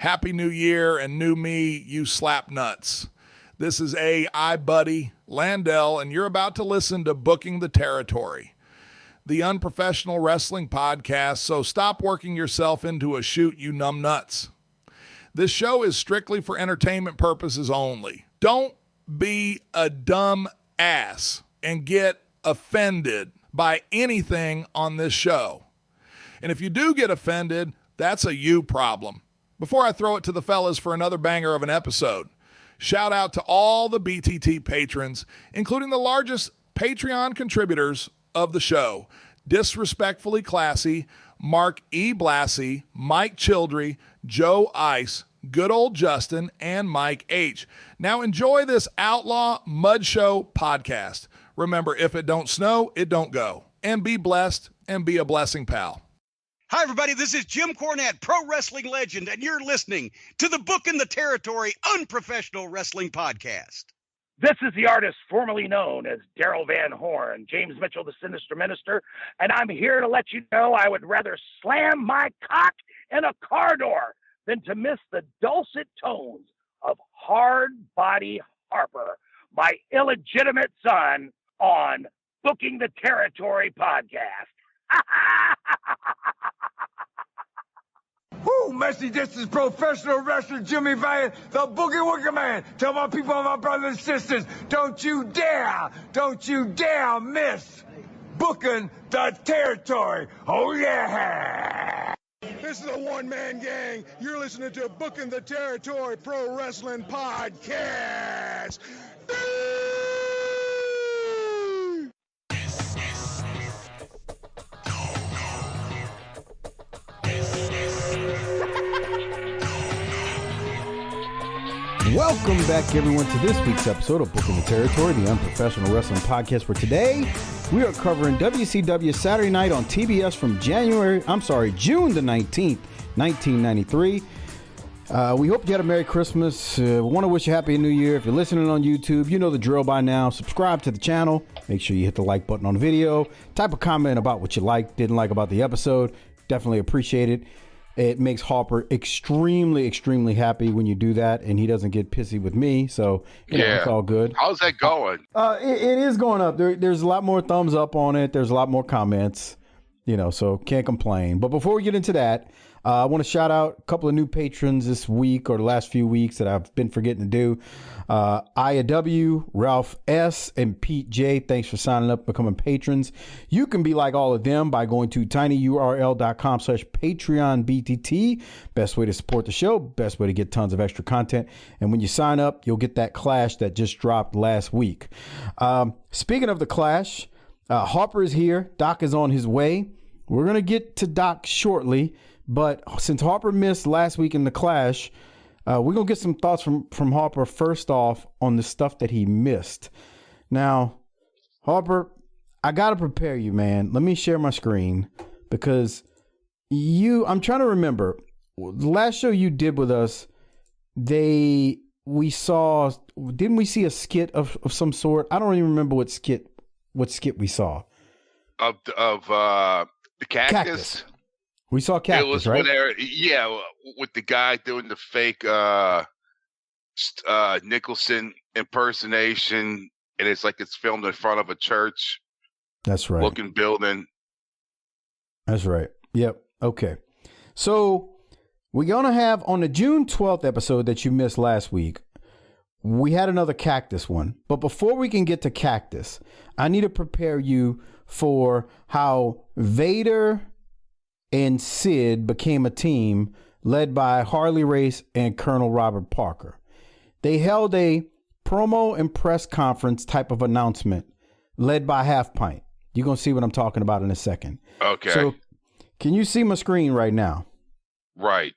Happy New Year and new me, you slap nuts. This is buddy, Landell, and you're about to listen to Booking the Territory, the unprofessional wrestling podcast, so stop working yourself into a shoot, you numb nuts. This show is strictly for entertainment purposes only. Don't be a dumb ass and get offended by anything on this show. And if you do get offended, that's a you problem. Before I throw it to the fellas for another banger of an episode, shout out to all the BTT patrons, including the largest Patreon contributors of the show: Disrespectfully Classy, Mark E. Blassie, Mike Childry, Joe Ice, Good Old Justin, and Mike H. Now enjoy this Outlaw Mud Show podcast. Remember, if it don't snow, it don't go. And be blessed and be a blessing, pal. Hi, everybody. This is Jim Cornette, pro wrestling legend, and you're listening to the Booking the Territory Unprofessional Wrestling Podcast. This is the artist formerly known as Daryl Van Horn, James Mitchell, the Sinister Minister, and I'm here to let you know I would rather slam my cock in a car door than to miss the dulcet tones of Hard Body Harper, my illegitimate son, on Booking the Territory podcast. Woo, Messi, this is professional wrestler Jimmy Valiant, the Boogie Woogie Man. Tell my people, my brothers and sisters, don't you dare miss Booking the Territory. Oh, yeah. This is a one-man gang. You're listening to Booking the Territory Pro Wrestling Podcast. Welcome back, everyone, to this week's episode of Booking the Territory, the unprofessional wrestling podcast, where today we are covering WCW Saturday Night on TBS from June the 19th, 1993. We hope you had a Merry Christmas. We want to wish you a Happy New Year. If you're listening on YouTube, you know the drill by now. Subscribe to the channel. Make sure you hit the like button on the video. Type a comment about what you liked, didn't like about the episode. Definitely appreciate it. It makes Harper extremely, extremely happy when you do that, and he doesn't get pissy with me, so you know, it's all good. How's that going? It is going up. There's a lot more thumbs up on it. There's a lot more comments, so can't complain. But before we get into that, I want to shout out a couple of new patrons this week or the last few weeks that I've been forgetting to do. Aya W, Ralph S, and Pete J. Thanks for signing up, becoming patrons. You can be like all of them by going to tinyurl.com/PatreonBTT. Best way to support the show, best way to get tons of extra content. And when you sign up, you'll get that Clash that just dropped last week. Speaking of the Clash, Harper is here. Doc is on his way. We're going to get to Doc shortly. But since Harper missed last week in the Clash, we're going to get some thoughts from Harper first off on the stuff that he missed. Now, Harper, I got to prepare you, man. Let me share my screen because I'm trying to remember. The last show you did with us, didn't we see a skit of some sort? I don't even remember what skit we saw. Of the Cactus? We saw Cactus, it was right? With the guy doing the fake Nicholson impersonation, and it's like it's filmed in front of a church. That's right. Looking building. That's right. Yep. Okay. So we're going to have on the June 12th episode that you missed last week, we had another Cactus one. But before we can get to Cactus, I need to prepare you for how Vader and Sid became a team led by Harley Race and Colonel Robert Parker. They held a promo and press conference type of announcement led by Half Pint. You're going to see what I'm talking about in a second. Okay. So can you see my screen right now? Right.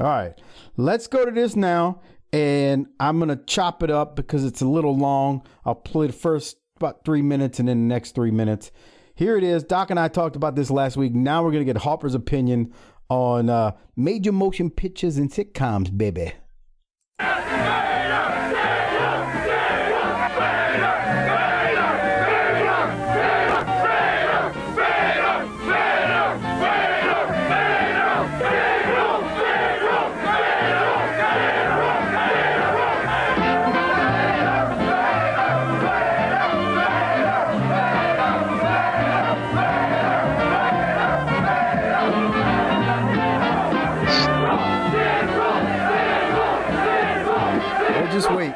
All right. Let's go to this now, and I'm going to chop it up because it's a little long. I'll play the first about 3 minutes and then the next 3 minutes. Here it is. Doc and I talked about this last week. Now we're going to get Harper's opinion on major motion pictures and sitcoms, baby. just wait.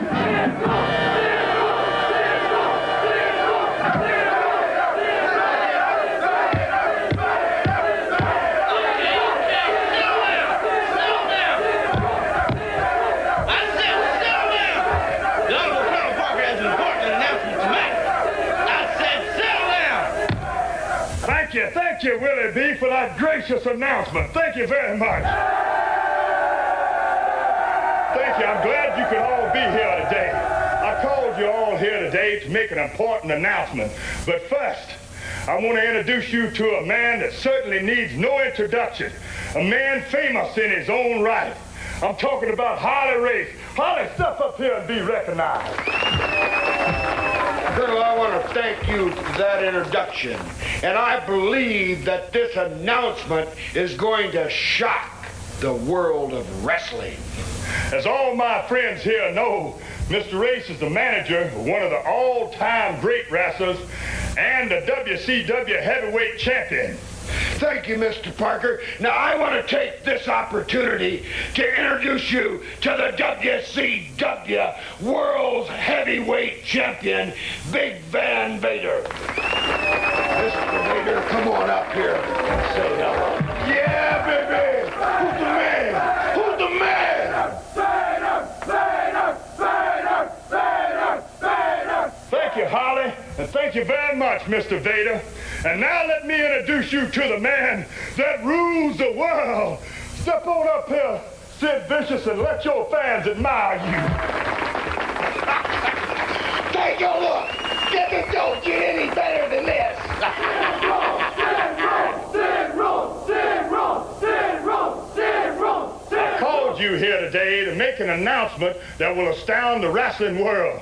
Thank you, Willie B, for that gracious announcement. Thank you very much. Thank you. I'm glad you could all be here today. I called you all here today to make an important announcement. But first, I want to introduce you to a man that certainly needs no introduction. A man famous in his own right. I'm talking about Harley Race. Harley, step up here and be recognized. Colonel, I want to thank you for that introduction. And I believe that this announcement is going to shock the world of wrestling. As all my friends here know, Mr. Race is the manager of one of the all-time great wrestlers and the WCW heavyweight champion. Thank you, Mr. Parker. Now, I want to take this opportunity to introduce you to the WCW World's Heavyweight Champion, Big Van Vader. Mr. Vader, come on up here and say hello. Yeah, baby! Who's the man? Who's the man? Vader! Vader! Vader! Vader! Vader! Thank you, Harley, and thank you very much, Mr. Vader. And now let me introduce you to the man that rules the world. Step on up here, Sid Vicious, and let your fans admire you. Take a look. This don't get any better than this. I called you here today to make an announcement that will astound the wrestling world.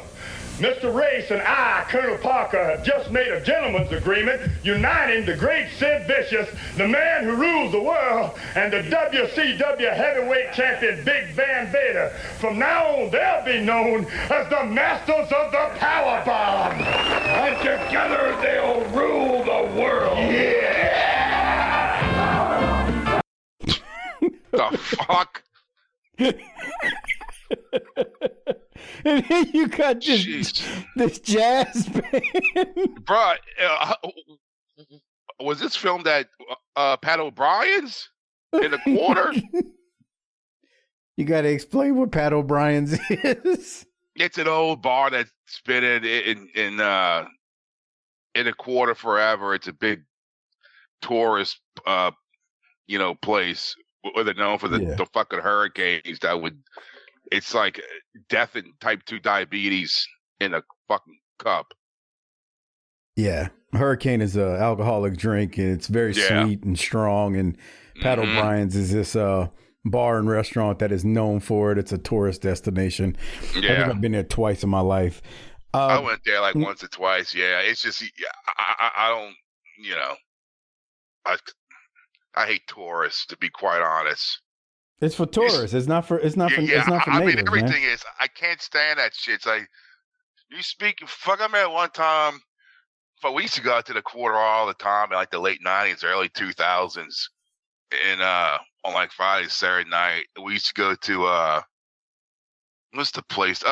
Mr. Race and I, Colonel Parker, have just made a gentleman's agreement uniting the great Sid Vicious, the man who rules the world, and the WCW heavyweight champion Big Van Vader. From now on, they'll be known as the masters of the power bomb. And together they'll rule the world. Yeah! The fuck? And then you got this jazz band. Bruh, was this filmed at Pat O'Brien's in the quarter? You got to explain what Pat O'Brien's is. It's an old bar that's been in a quarter forever. It's a big tourist, place where they're known for the fucking hurricanes that would. It's like death and type 2 diabetes in a fucking cup. Yeah. Hurricane is an alcoholic drink, and it's very sweet and strong. And Pat O'Brien's is this bar and restaurant that is known for it. It's a tourist destination. Yeah. I think I've been there twice in my life. I went there like once or twice. Yeah. It's just, I don't, I hate tourists, to be quite honest. It's for tourists. It's not for natives, I mean, everything is. I can't stand that shit. It's like you speak. Fuck, I met one time. But we used to go out to the quarter all the time in like the late '90s, early 2000s, and on like Friday, Saturday night, we used to go to what's the place?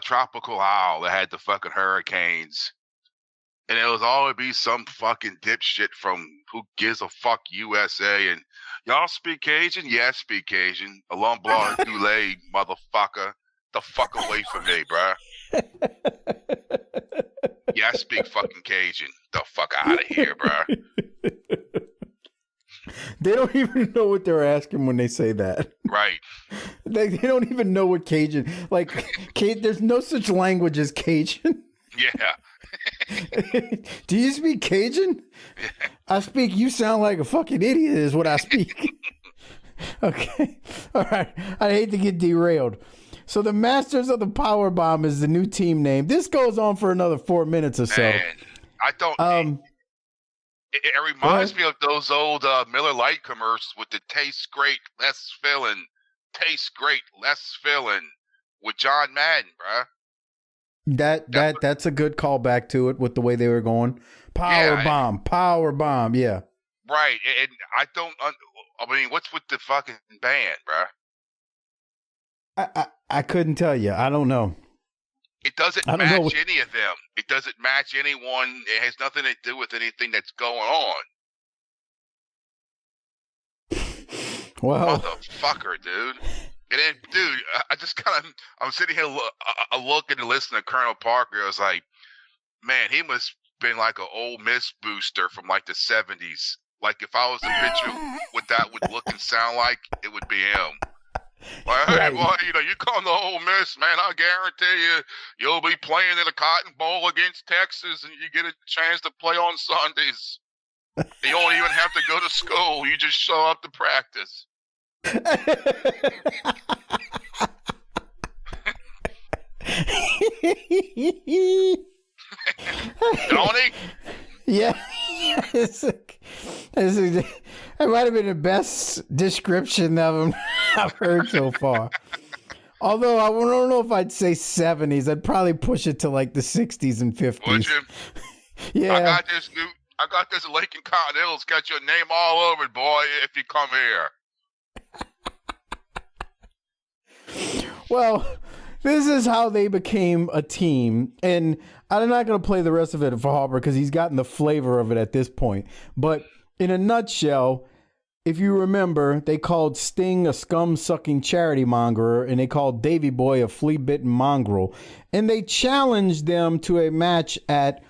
Tropical Isle that had the fucking hurricanes, and it was always be some fucking dipshit from Who Gives a Fuck USA and. Y'all speak Cajun? Yeah, I speak Cajun. Alum blanc Goulet, motherfucker. The fuck away from me, bruh. Yeah, I speak fucking Cajun. The fuck out of here, bruh. They don't even know what they're asking when they say that. Right. They don't even know what Cajun. Like, there's no such language as Cajun. Yeah. Do you speak Cajun? I speak, you sound like a fucking idiot is what I speak. Okay. All right. I hate to get derailed. So the Masters of the Power Bomb is the new team name. This goes on for another 4 minutes or so. Man, I don't. It reminds me of those old Miller Lite commercials with the taste great, less filling, taste great, less filling with John Madden, bruh. That's a good callback to it with the way they were going. Power bomb, yeah. Right, and I don't. I mean, what's with the fucking band, bruh? I couldn't tell you. I don't know. It doesn't match any of them. It doesn't match anyone. It has nothing to do with anything that's going on. Well, motherfucker, dude. And then, dude, I'm sitting here looking and listening to Colonel Parker. I was like, man, he must have been like an Ole Miss booster from like the 70s. Like if I was a picture what that would look and sound like, it would be him. Like, hey, boy, you come to Ole Miss, man, I guarantee you'll be playing in a Cotton Bowl against Texas, and you get a chance to play on Sundays. You don't even have to go to school. You just show up to practice. Don't he? Yeah. That might have been the best description of him I've heard so far. Although I don't know if I'd say 70s. I'd probably push it to like the 60s and 50s. Would you? Yeah. I got this Lincoln Continental. It's got your name all over it, boy, if you come here. Well, this is how they became a team. And I'm not going to play the rest of it for Harper because he's gotten the flavor of it at this point. But in a nutshell, if you remember, they called Sting a scum-sucking charity mongerer, and they called Davey Boy a flea-bitten mongrel. And they challenged them to a match at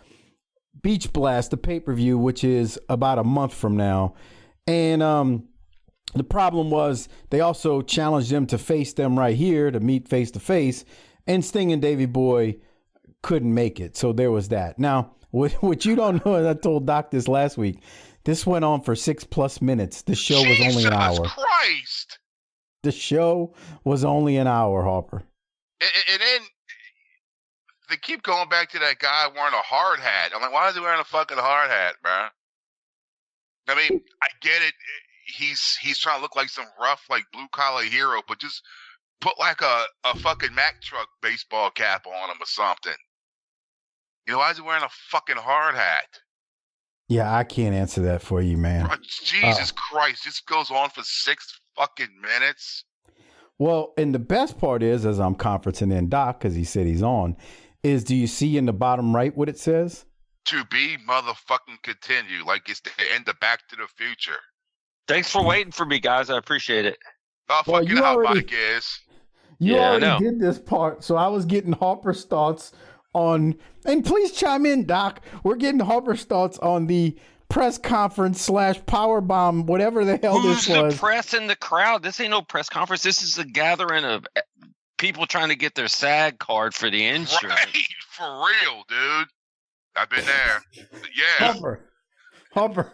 Beach Blast, the pay-per-view, which is about a month from now. And the problem was they also challenged them to face them right here, to meet face-to-face. And Sting and Davey Boy couldn't make it. So there was that. Now, what you don't know, and I told Doc this last week, this went on for 6+ minutes. The show was only an hour. Jesus Christ! The show was only an hour, Harper. And then they keep going back to that guy wearing a hard hat. I'm like, why is he wearing a fucking hard hat, bro? I mean, I get it. He's trying to look like some rough, like blue-collar hero, but just put like a fucking Mack truck baseball cap on him or something. Why is he wearing a fucking hard hat? Yeah, I can't answer that for you, man. Jesus Christ, this goes on for 6 fucking minutes. Well, and the best part is, as I'm conferencing in Doc, because he said he's on, is do you see in the bottom right what it says? To be motherfucking continue, like it's the end of Back to the Future. Thanks for waiting for me, guys. I appreciate it. Oh, fuck, you know how Mike is. You already did this part, so I was getting Harper's thoughts on, and please chime in, Doc. We're getting Harper's thoughts on the press conference / powerbomb, whatever the hell this was. Who's the press in the crowd? This ain't no press conference. This is a gathering of people trying to get their SAG card for the insurance. Right, for real, dude. I've been there. Yeah. Harper,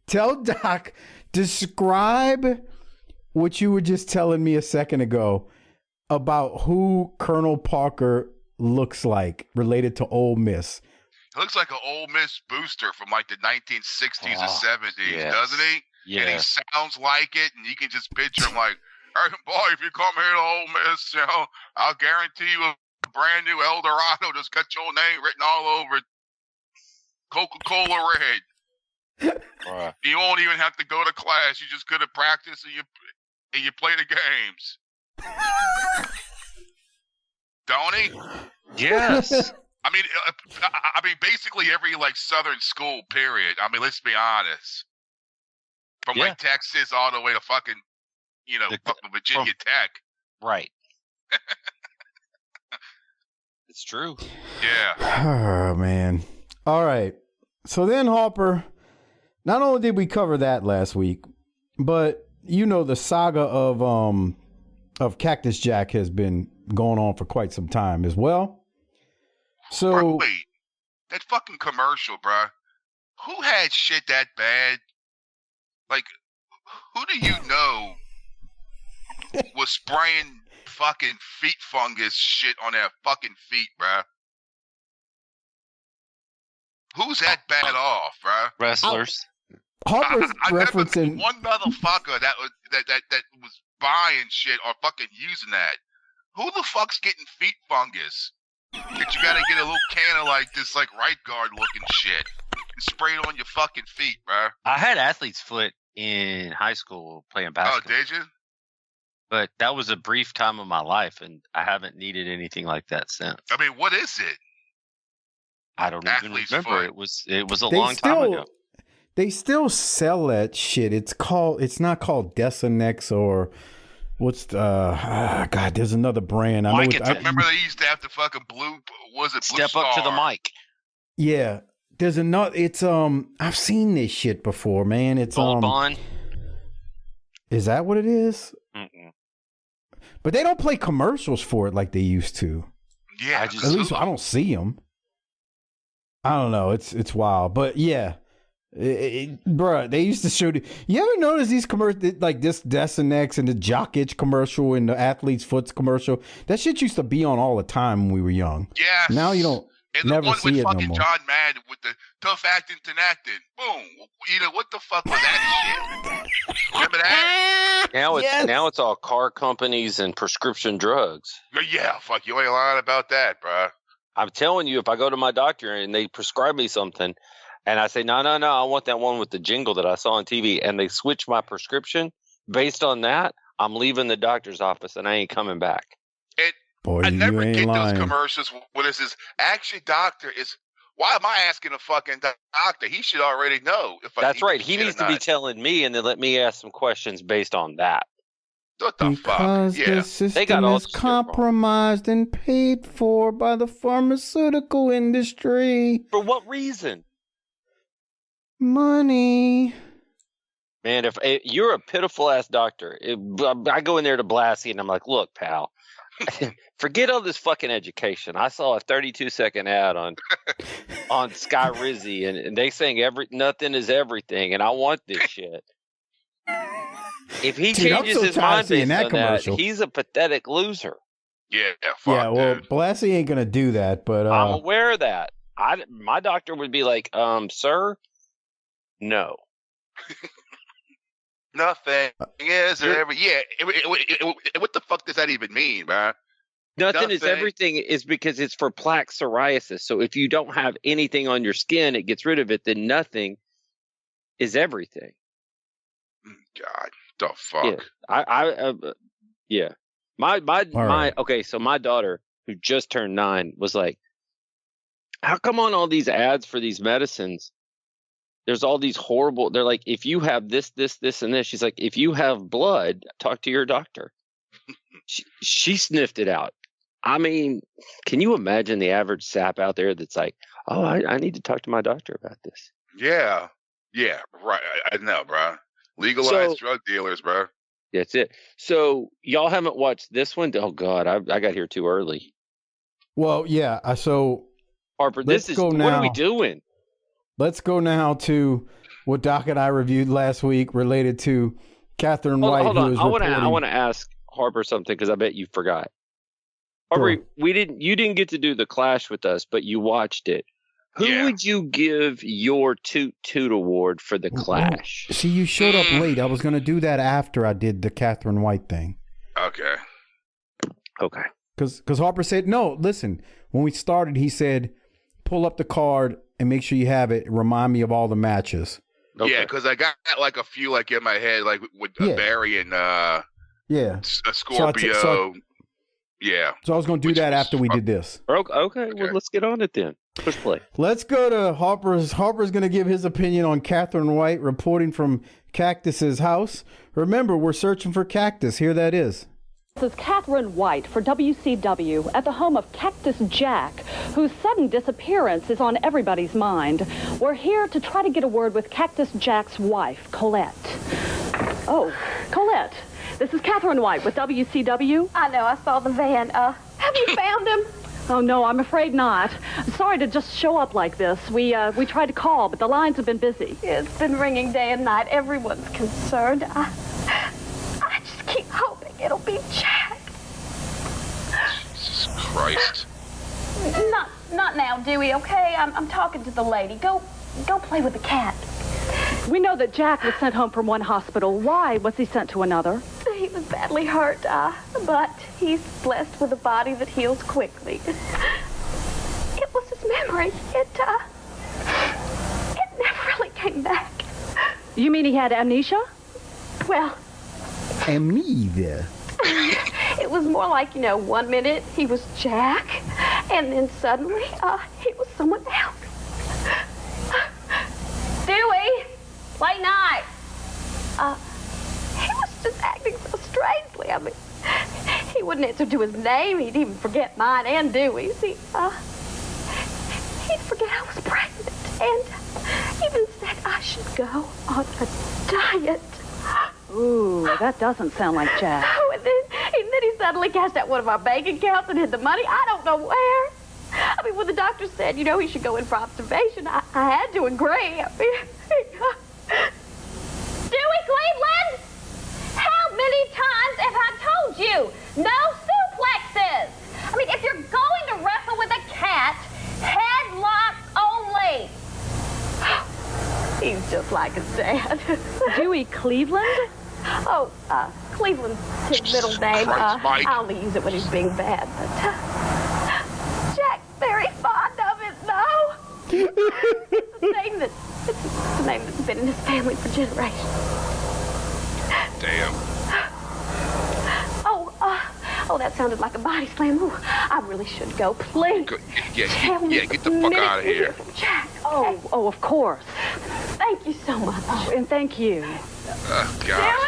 tell Doc, describe what you were just telling me a second ago about who Colonel Parker looks like related to Ole Miss. He looks like an Ole Miss booster from like the 1960s or 70s, doesn't he? Yeah. And he sounds like it, and you can just picture him like, hey, boy, if you come here to Ole Miss, I'll guarantee you a brand new Eldorado that's got your name written all over it. Coca-Cola Red. Right. You won't even have to go to class. You just go to practice and you play the games. Don't he? Yes. I mean, basically every like Southern school. Period. I mean, let's be honest. From like Texas all the way to fucking, fucking Virginia Tech. Right. It's true. Yeah. Oh man. All right. So then, Harper, not only did we cover that last week, but the saga of Cactus Jack has been going on for quite some time as well. So bro, wait, that fucking commercial, bro. Who had shit that bad? Like, who do you know was spraying fucking feet fungus shit on their fucking feet, bro? Who's that bad off, bro? Wrestlers. Harper's referencing one motherfucker that was buying shit or fucking using that. Who the fuck's getting feet fungus? That you gotta get a little can of like this like right guard looking shit and spray it on your fucking feet, bro. I had athlete's foot in high school playing basketball. Oh, did you? But that was a brief time of my life, and I haven't needed anything like that since. I mean, what is it? I don't even Athlete's remember. foot. It was a long time ago. They still sell that shit. It's not called Desonex or what's God, there's another brand. I remember they used to have the fucking blue Step up to the mic. Yeah. There's another it's I've seen this shit before, man. It's Gold Bond. Is that what it is? Mm-mm. But they don't play commercials for it like they used to. Yeah, at least I don't see them. I don't know. It's wild, but yeah, bruh, they used to show. You ever notice these commercials like this Desonex and the Jock Itch commercial and the Athlete's Foot's commercial? That shit used to be on all the time when we were young. Yeah. Now you don't. And never the one see with it fucking no more. John Madden with the tough acting to acting. Boom. What the fuck was that shit? Remember that? Now it's all car companies and prescription drugs. Yeah, fuck, you ain't lying about that, bro. I'm telling you, if I go to my doctor and they prescribe me something and I say, no, I want that one with the jingle that I saw on TV, and they switch my prescription based on that, I'm leaving the doctor's office and I ain't coming back. Boy, I never get lying. those commercials when it says, actually, doctor, why am I asking a fucking doctor? He should already know. That's right. He needs to be telling me and then let me ask some questions based on that. What the because fuck? Yeah. the system is compromised and paid for by the pharmaceutical industry. For what reason? Money. Man, if you're a pitiful ass doctor, I go in there to Blassie and I'm like, look, pal, forget all this fucking education. I saw a 32-second ad on Sky Rizzy and they saying nothing is everything, and I want this shit. If he changes his mind based on that, he's a pathetic loser. Yeah, fuck, yeah. Well, dude. Blassie ain't gonna do that, but I'm aware of that. My doctor would be like, sir, no. Nothing is or what the fuck does that even mean, man? Nothing is everything is because it's for plaque psoriasis. So if you don't have anything on your skin, it gets rid of it. Then nothing is everything. God, the fuck. Yeah, Okay, so my daughter, who just turned 9, was like, "How come on all these ads for these medicines? There's all these horrible. They're like, if you have this, and this." She's like, "If you have blood, talk to your doctor." She sniffed it out. I mean, can you imagine the average sap out there that's like, "Oh, I need to talk to my doctor about this." Yeah, right. I know, bro. Legalized drug dealers, bro. That's it. So y'all haven't watched this one? Oh God, I got here too early. Well, yeah. So Harper, what are we doing? Let's go now to what Doc and I reviewed last week related to Catherine White. Hold on. I want to ask Harper something because I bet you forgot. Harper, you didn't get to do the Clash with us, but you watched it. Who would you give your Toot Toot Award for the Clash? See, you showed up late. I was going to do that after I did the Catherine White thing. Okay. Because Harper said, no, listen, when we started, he said, pull up the card and make sure you have it. Remind me of all the matches. Okay. Yeah, because I got like a few like in my head, like with Barry and a Scorpio. So I was going to do that after we did this. Okay, well, let's get on it then. Push play. Let's go to Harper's. Harper's going to give his opinion on Catherine White reporting from Cactus's house. Remember, we're searching for Cactus. Here that is. This is Catherine White for WCW at the home of Cactus Jack, whose sudden disappearance is on everybody's mind. We're here to try to get a word with Cactus Jack's wife, Colette. Oh, Colette, this is Catherine White with WCW. I know, I saw the van. Have you found him? Oh, no, I'm afraid not. I'm sorry to just show up like this. We tried to call, but the lines have been busy. It's been ringing day and night. Everyone's concerned. I just keep hoping it'll be Jack. Jesus Christ. Not now, Dewey, okay? I'm talking to the lady. Go play with the cat. We know that Jack was sent home from one hospital. Why was he sent to another? He was badly hurt, but he's blessed with a body that heals quickly. It was his memory. It never really came back. You mean he had amnesia? Well... Amnesia? It was more like, 1 minute he was Jack, and then suddenly he was someone else. Dewey, late night. He was just acting so strangely. I mean, he wouldn't answer to his name. He'd even forget mine and Dewey's. He'd forget I was pregnant, and even said I should go on a diet. Ooh, that doesn't sound like Jack. Oh, and then he suddenly cashed out one of our bank accounts and hid the money. I don't know where. I mean, when the doctor said, he should go in for observation, I had to agree. I mean, Dewey Cleveland! How many times have I told you? No suplexes! I mean, if you're going to wrestle with a cat, headlocks only. He's just like his dad. Dewey Cleveland? Oh, Cleveland's his middle name. I only use it when he's being bad, but Jack's very fond of it, though. It's the name that's been in his family for generations. Damn. Oh, that sounded like a body slam. Ooh, I really should go. Please. Get the fuck out of here. Jack. Oh, of course. Thank you so much. Oh, and thank you. Oh, God.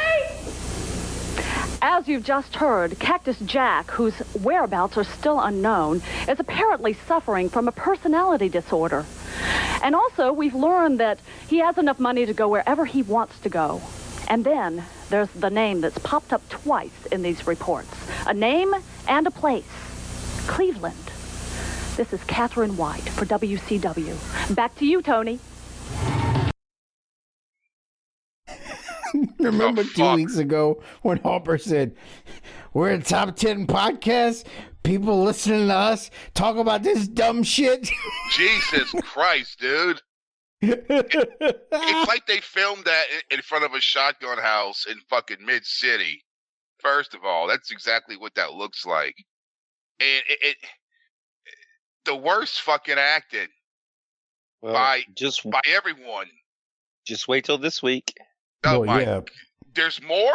As you've just heard, Cactus Jack, whose whereabouts are still unknown, is apparently suffering from a personality disorder. And also, we've learned that he has enough money to go wherever he wants to go. And then there's the name that's popped up twice in these reports. A name and a place. Cleveland. This is Catherine White for WCW. Back to you, Tony. Remember 2 weeks ago when Harper said, we're a top 10 podcast? People listening to us talk about this dumb shit? Jesus Christ, dude. It's like they filmed that in front of a shotgun house in fucking mid-city. First of all, that's exactly what that looks like. And the worst fucking acting by everyone. Just wait till this week. Oh, well, yeah. There's more?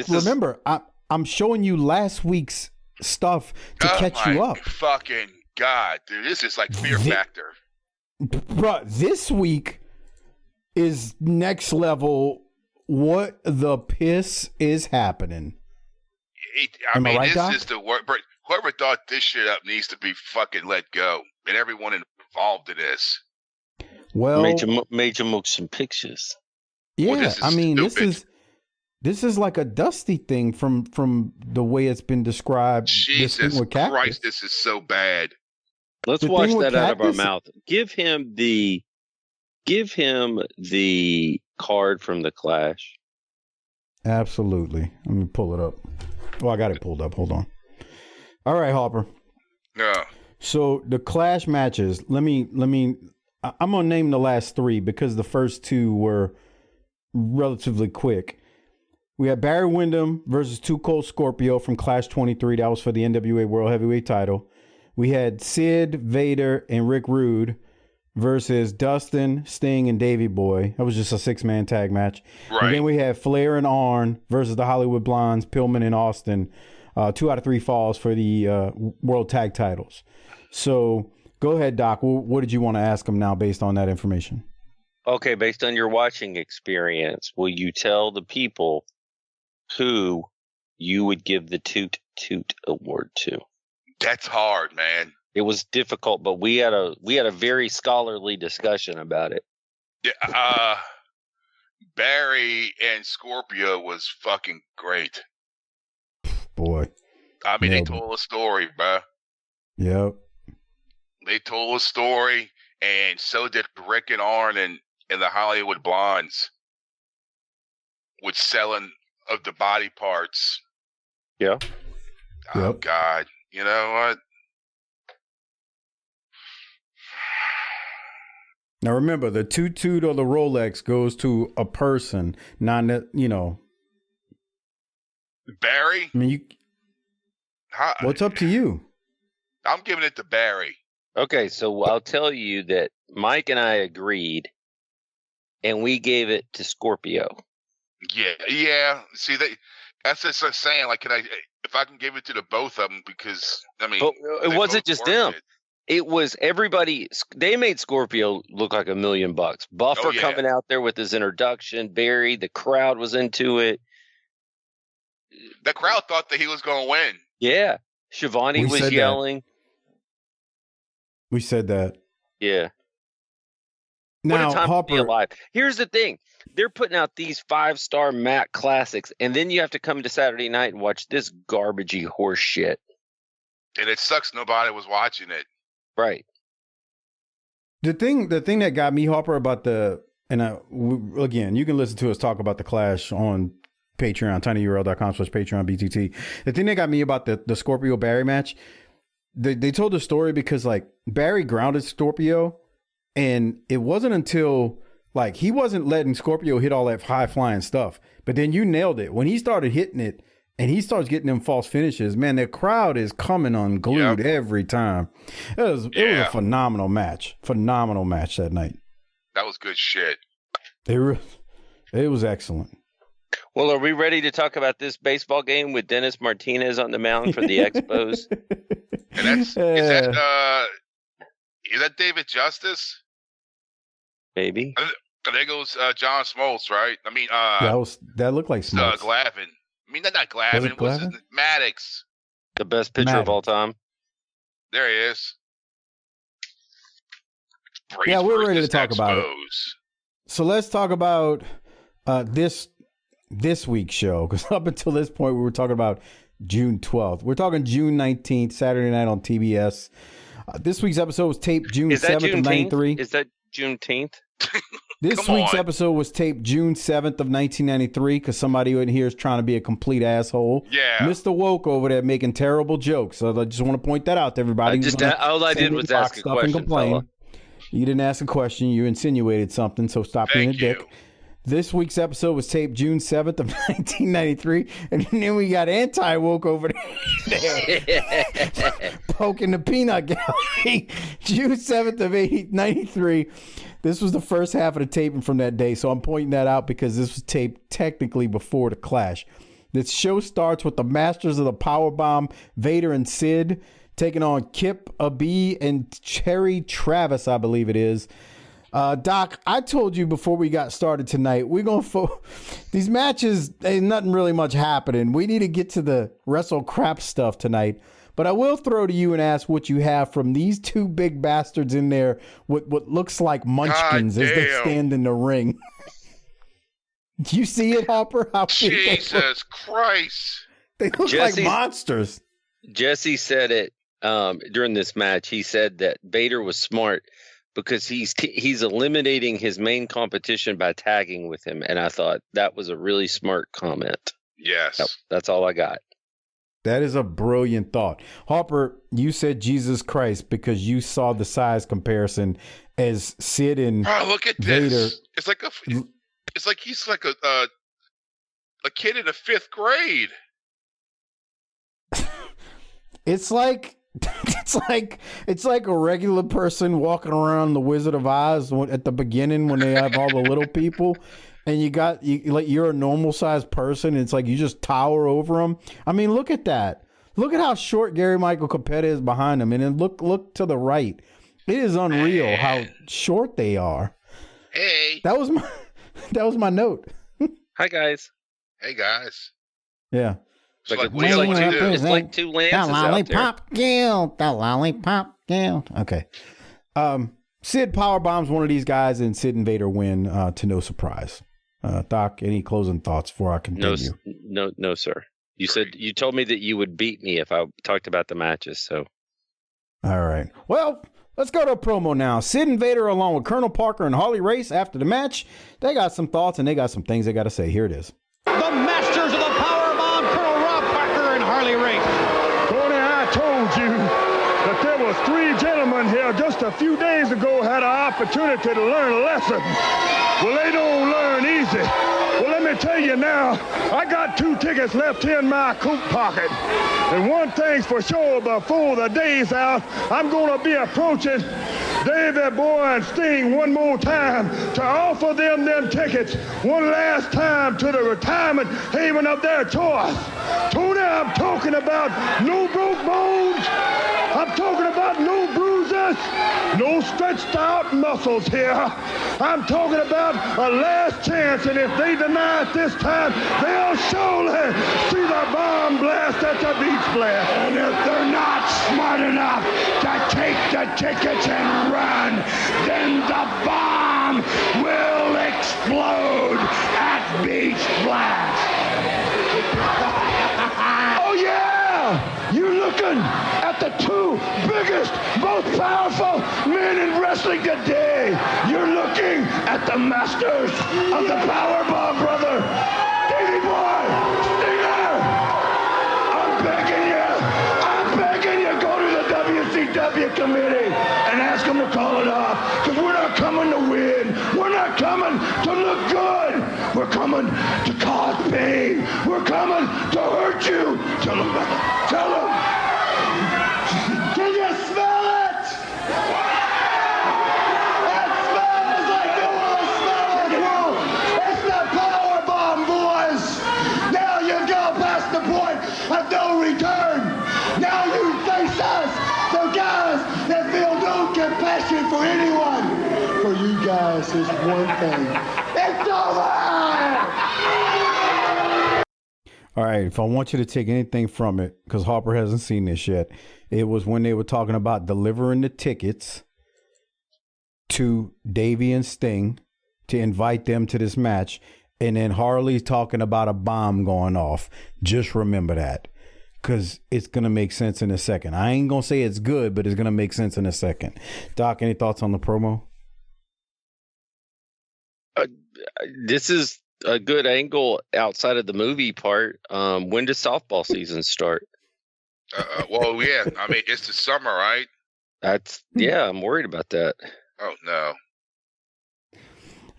Remember, I'm showing you last week's stuff to catch you up. Fucking God, dude. This is like Fear Factor. Bruh, this week is next level. What the piss is happening? This is the worst. Whoever thought this shit up needs to be fucking let go. And everyone involved in this. Well, made you make some pictures. Yeah, Well, this is like a Dusty thing from the way it's been described. Jesus Christ, this is so bad. Let's wash that out of our mouth. Give him the card from the Clash. Absolutely. Let me pull it up. Oh, I got it pulled up. Hold on. All right, Harper. Yeah. So the Clash matches. I'm gonna name the last three because the first two were relatively quick. We had Barry Windham versus Too Cold Scorpio from Clash 23. That was for the NWA World Heavyweight title. We had Sid, Vader, and Rick Rude versus Dustin, Sting, and Davey Boy. That was just a 6-man tag match. Right. And then we had Flair and Arn versus the Hollywood Blondes, Pillman and Austin. 2 out of 3 falls for the World Tag titles. So go ahead, Doc. What did you want to ask him now based on that information? Okay, based on your watching experience, will you tell the people who you would give the Toot Toot Award to? That's hard, man. It was difficult, but we had a very scholarly discussion about it. Yeah, Barry and Scorpio was fucking great. Boy. I mean, they told a story, bro. Yep. They told a story, and so did Rick and Arn and the Hollywood Blondes with selling of the body parts. Yeah. Oh, yep. God. You know what? Now remember, the Toot Toot or the Rolex goes to a person, not Barry? I mean, what's up to you? I'm giving it to Barry. Okay, so I'll tell you that Mike and I agreed, and we gave it to Scorpio. Yeah. See, That's just saying, like, if I can give it to the both of them, because I mean, but it wasn't just them. It was everybody. They made Scorpio look like $1 million. Buffer coming out there with his introduction. Barry, the crowd was into it. The crowd thought that he was going to win. Yeah, Shivani was yelling. We said that. Yeah. Now, what a time Harper, to be alive. Here's the thing. They're putting out these 5-star Mac classics, and then you have to come to Saturday night and watch this garbagey horse shit. And it sucks nobody was watching it. Right. The thing that got me, Harper, about again, you can listen to us talk about the Clash on Patreon, tinyurl.com/PatreonBTT. The thing that got me about the Scorpio Barry match, they told the story because like Barry grounded Scorpio, and it wasn't until like he wasn't letting Scorpio hit all that high flying stuff, but then you nailed it when he started hitting it and he starts getting them false finishes. Man, the crowd is coming unglued every time. It was a phenomenal match that night. That was good shit. It was excellent. Well, are we ready to talk about this baseball game with Dennis Martinez on the mound for the Expos? And is that David Justice? Maybe. There goes John Smoltz, right? I mean, that looked like Smoltz. Glavin. I mean, not Glavin. Was it Maddox? The best pitcher of all time. There he is. Yeah, we're ready to talk about it. So let's talk about this week's show, because up until this point we were talking about June 12th. We're talking June 19th, Saturday night on TBS. This week's episode was taped June 7th of 93. Is that Juneteenth? This week's episode was taped June 7th of 1993, because somebody in here is trying to be a complete asshole. Yeah. Mr. Woke over there making terrible jokes. So I just want to point that out to everybody. All I did was ask a question, fella. You didn't ask a question. You insinuated something, so stop being a dick. This week's episode was taped June 7th of 1993, and then we got anti-woke over there poking the peanut gallery. June 7th of 93. This was the first half of the taping from that day, so I'm pointing that out because this was taped technically before the Clash. This show starts with the Masters of the Powerbomb, Vader and Sid, taking on Kip, Abi, and Cherry Travis, I believe it is. Doc, I told you before we got started tonight, we're going to these matches, ain't nothing really much happening. We need to get to the wrestle crap stuff tonight. But I will throw to you and ask what you have from these two big bastards in there with what looks like munchkins as they stand in the ring. Do you see it, Harper? Jesus Christ. They look like monsters. Jesse said it during this match. He said that Vader was smart because he's eliminating his main competition by tagging with him. And I thought that was a really smart comment. Yes. That's all I got. That is a brilliant thought. Harper, you said Jesus Christ because you saw the size comparison as Sid and look at Vader. This. It's like he's like a kid in the 5th grade. It's like a regular person walking around the Wizard of Oz at the beginning when they have all the little people, and you're a normal sized person. And it's like you just tower over them. I mean, look at that. Look at how short Gary Michael Capetta is behind him, and then look to the right. It is unreal how short they are. Hey, that was my note. Hi guys. Hey guys. Yeah. It's like two Lances out there. The lollipop guild. Okay. Sid powerbombs one of these guys, and Sid and Vader win to no surprise. Doc, any closing thoughts before I continue? No, sir. You told me that you would beat me if I talked about the matches. So. All right. Well, let's go to a promo now. Sid and Vader, along with Colonel Parker and Harley Race, after the match, they got some thoughts and they got some things they got to say. Here it is. The Masters of the Powerbomb, Colonel Parker and Harley Race. Tony, I told you that there was 3 gentlemen here just a few days ago had an opportunity to learn a lesson. Well, they don't learn easy. Well, let me tell you now, I got 2 tickets left here in my coat pocket. And one thing's for sure, before the day's out, I'm going to be approaching Davey Boy and Sting one more time to offer them tickets one last time to the retirement haven of their choice. Tony, I'm talking about no broke bones. I'm talking about no bruises, no stretched out muscles here. I'm talking about a last chance, and if they deny it this time, they'll surely see the bomb blast at the beach blast. And if they're not smart enough to take the tickets and run, then the bomb will explode at beach blast. Oh yeah! You're looking at the two biggest, most powerful men in wrestling today. You're looking at the masters of the Powerbomb, brother. Davey Boy, Stinger, I'm begging you, go to the WCW committee and ask them to call it off, because we're not coming to win. We're not coming to look good. We're coming to cause pain. We're coming to hurt you. Tell them. Can you smell it? That smells like you want to smell it. Well, it's the power bomb, boys. Now you go past the point of no return. Now you face us, the guys that feel no compassion for anyone. For you guys, is one thing. It's over! All right, if I want you to take anything from it, because Harper hasn't seen this yet, it was when they were talking about delivering the tickets to Davey and Sting to invite them to this match, and then Harley talking about a bomb going off. Just remember that, because it's going to make sense in a second. I ain't going to say it's good, but it's going to make sense in a second. Doc, any thoughts on the promo? This is a good angle outside of the movie part. When does softball season start? Well, yeah. I mean, it's the summer, right? I'm worried about that. Oh, no.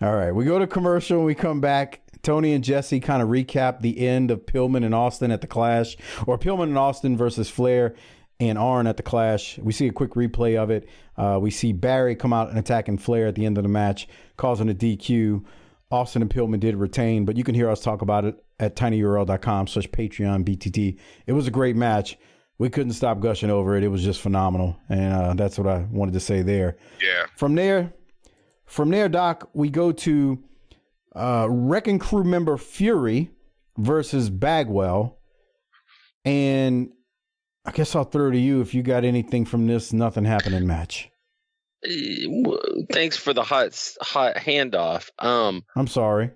All right, we go to commercial and we come back. Tony and Jesse kind of recap the end of Pillman and Austin at the Clash, or Pillman and Austin versus Flair and Arn at the Clash. We see a quick replay of it. We see Barry come out and attacking Flair at the end of the match, causing a DQ. Austin and Pillman did retain, but you can hear us talk about it at tinyurl.com/PatreonBTT. It was a great match. We couldn't stop gushing over it. It was just phenomenal. And that's what I wanted to say there. Yeah. From there, Doc, we go to Wrecking Crew member Fury versus Bagwell. And I guess I'll throw it to you if you got anything from this nothing happening match. Thanks for the hot handoff. I'm sorry.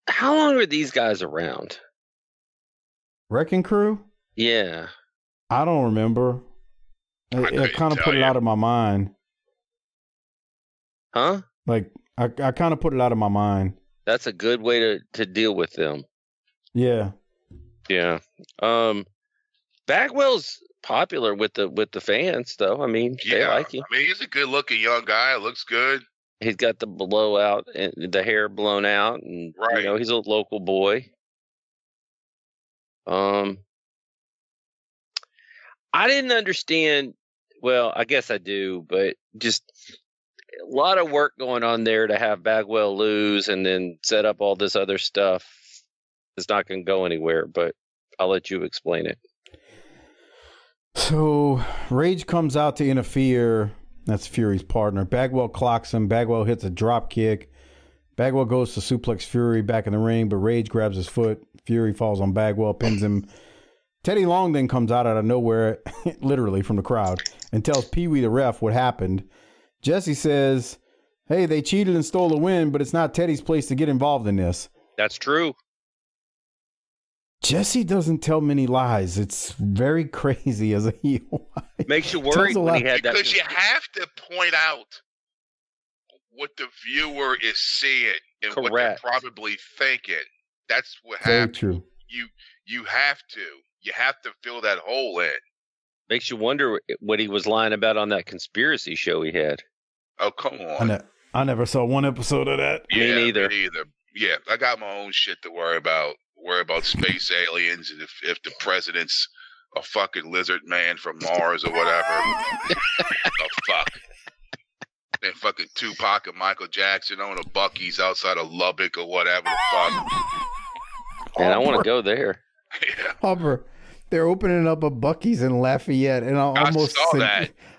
How long are these guys around? Wrecking Crew? Yeah. I don't remember. It kind of put it out of my mind. Huh? Like, I kind of put it out of my mind. That's a good way to deal with them. Yeah. Yeah. Bagwell's popular with the fans, though. I mean, they like him. I mean, he's a good-looking young guy. Looks good. He's got the blowout and the hair blown out, and right. He's a local boy. I didn't understand. Well, I guess I do, but just a lot of work going on there to have Bagwell lose and then set up all this other stuff. It's not going to go anywhere, but I'll let you explain it. So Rage comes out to interfere. That's Fury's partner. Bagwell clocks him. Bagwell hits a drop kick. Bagwell goes to suplex Fury back in the ring, but Rage grabs his foot. Fury falls on Bagwell, pins him. Teddy Long then comes out of nowhere, literally from the crowd, and tells Pee Wee the ref what happened. Jesse says, hey, they cheated and stole a win, but it's not Teddy's place to get involved in this. That's true. Jesse doesn't tell many lies. It's very crazy as a heel. Makes you worried when he had that. Because you have to point out what the viewer is seeing and what they're probably thinking. That's what happens. Very true. You have to. You have to fill that hole in. Makes you wonder what he was lying about on that conspiracy show he had. Oh, come on. I never saw one episode of that. Me neither. Yeah, I got my own shit to worry about. Worry about space aliens and if the president's a fucking lizard man from Mars or whatever. Oh, fuck. And fucking Tupac and Michael Jackson on a Buc-ee's outside of Lubbock or whatever the fuck. Man, I want to go there. Yeah. Harper, they're opening up a Buc-ee's in Lafayette, and I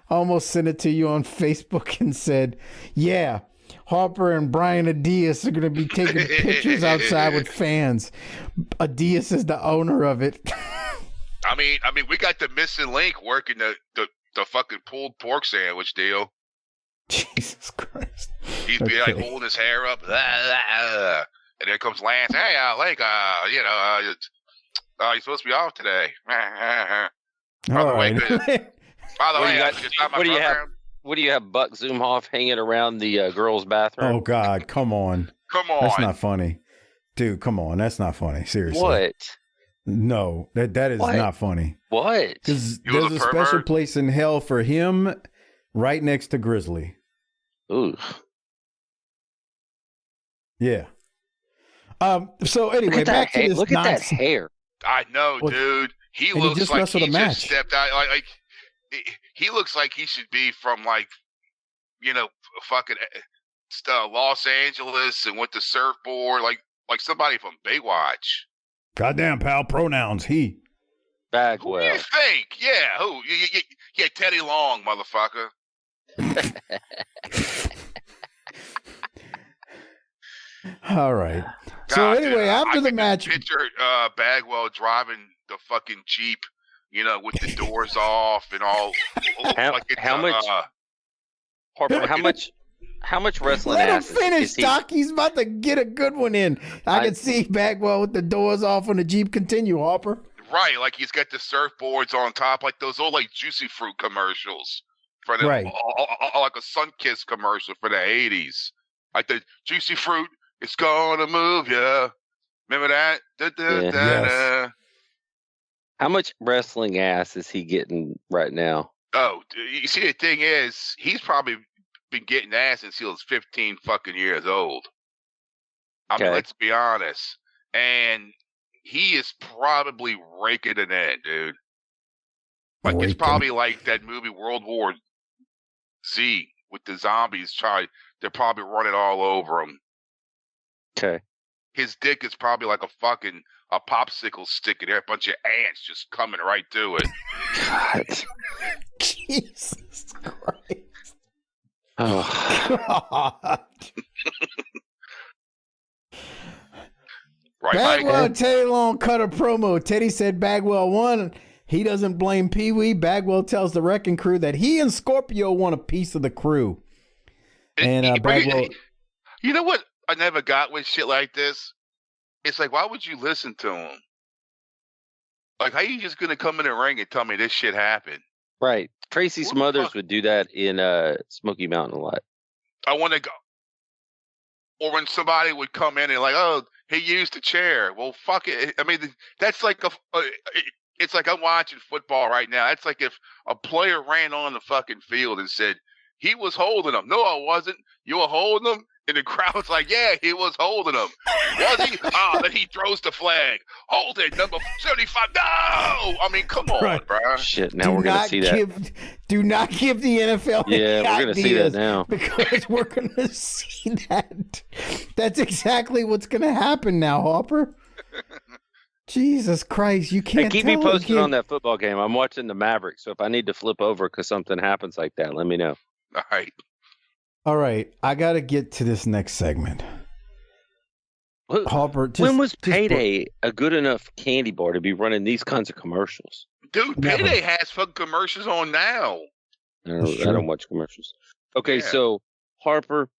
almost sent it to you on Facebook and said, yeah, Harper and Brian Adias are going to be taking pictures outside with fans. Adias is the owner of it. I mean, we got the missing link working the fucking pulled pork sandwich deal. Jesus Christ. He'd be like holding his hair up, and there comes Lance. Hey, Link, you're supposed to be off today. By the way, what do you have, Buck Zumhoff hanging around the girls' bathroom? Oh, God, come on. Come on. That's not funny. Dude, come on. That's not funny. Seriously. What? No, that is not funny. What? Because there's a special place in hell for him right next to Grizzly. Ooh. Yeah. So anyway, back to this. Look at that hair. I know, dude. He looks like he just stepped out. Like he looks like he should be from fucking Los Angeles and with the surfboard, like somebody from Baywatch. Goddamn, pal. Pronouns. He. Bagwell. Who do you think? Yeah. Who? Yeah, Teddy Long, motherfucker. All right. So anyway, after the match, picture Bagwell driving the fucking Jeep, with the doors off and all. How much wrestling? Let him finish, Doc. He's about to get a good one in. I can see Bagwell with the doors off on the Jeep. Continue, Harper. Right, like he's got the surfboards on top, like those old Juicy Fruit commercials for the like a Sunkiss commercial for the 80s, like the Juicy Fruit. It's gonna move ya. Remember that? Yes. How much wrestling ass is he getting right now? Oh, you see, the thing is, he's probably been getting ass since he was 15 fucking years old. I mean, let's be honest. And he is probably raking it in, dude. Like, it's probably like that movie World War Z with the zombies. They're probably running all over him. Okay. His dick is probably like a popsicle stick in there, a bunch of ants just coming right to it. God. Jesus Christ. Oh. God. Right, Bagwell and Teddy Long cut a promo. Teddy said Bagwell won. He doesn't blame Pee Wee. Bagwell tells the Wrecking Crew that he and Scorpio want a piece of the crew. And Bagwell... You know what I never got with shit like this? It's like, why would you listen to him? Like, how you just going to come in the ring and tell me this shit happened? Right. Tracy Smothers would do that in Smoky Mountain a lot. I want to go. Or when somebody would come in and like, oh, he used a chair. Well, fuck it. I mean, that's like it's like I'm watching football right now. That's like if a player ran on the fucking field and said, he was holding him. No, I wasn't. You were holding him? And the crowd's like, yeah, he was holding him. Was he? Then he throws the flag. Hold it, number 75. No! I mean, come on, bro. Shit, now we're going to see that. Do not give the NFL we're going to see that now. Because we're going to see that. That's exactly what's going to happen now, Harper. Jesus Christ, you can't keep me posted on that football game. I'm watching the Mavericks, so if I need to flip over because something happens like that, let me know. All right. I got to get to this next segment. Harper, when was Payday a good enough candy bar to be running these kinds of commercials? Dude, Payday has fucking commercials on now. I don't watch commercials. Okay, so Harper,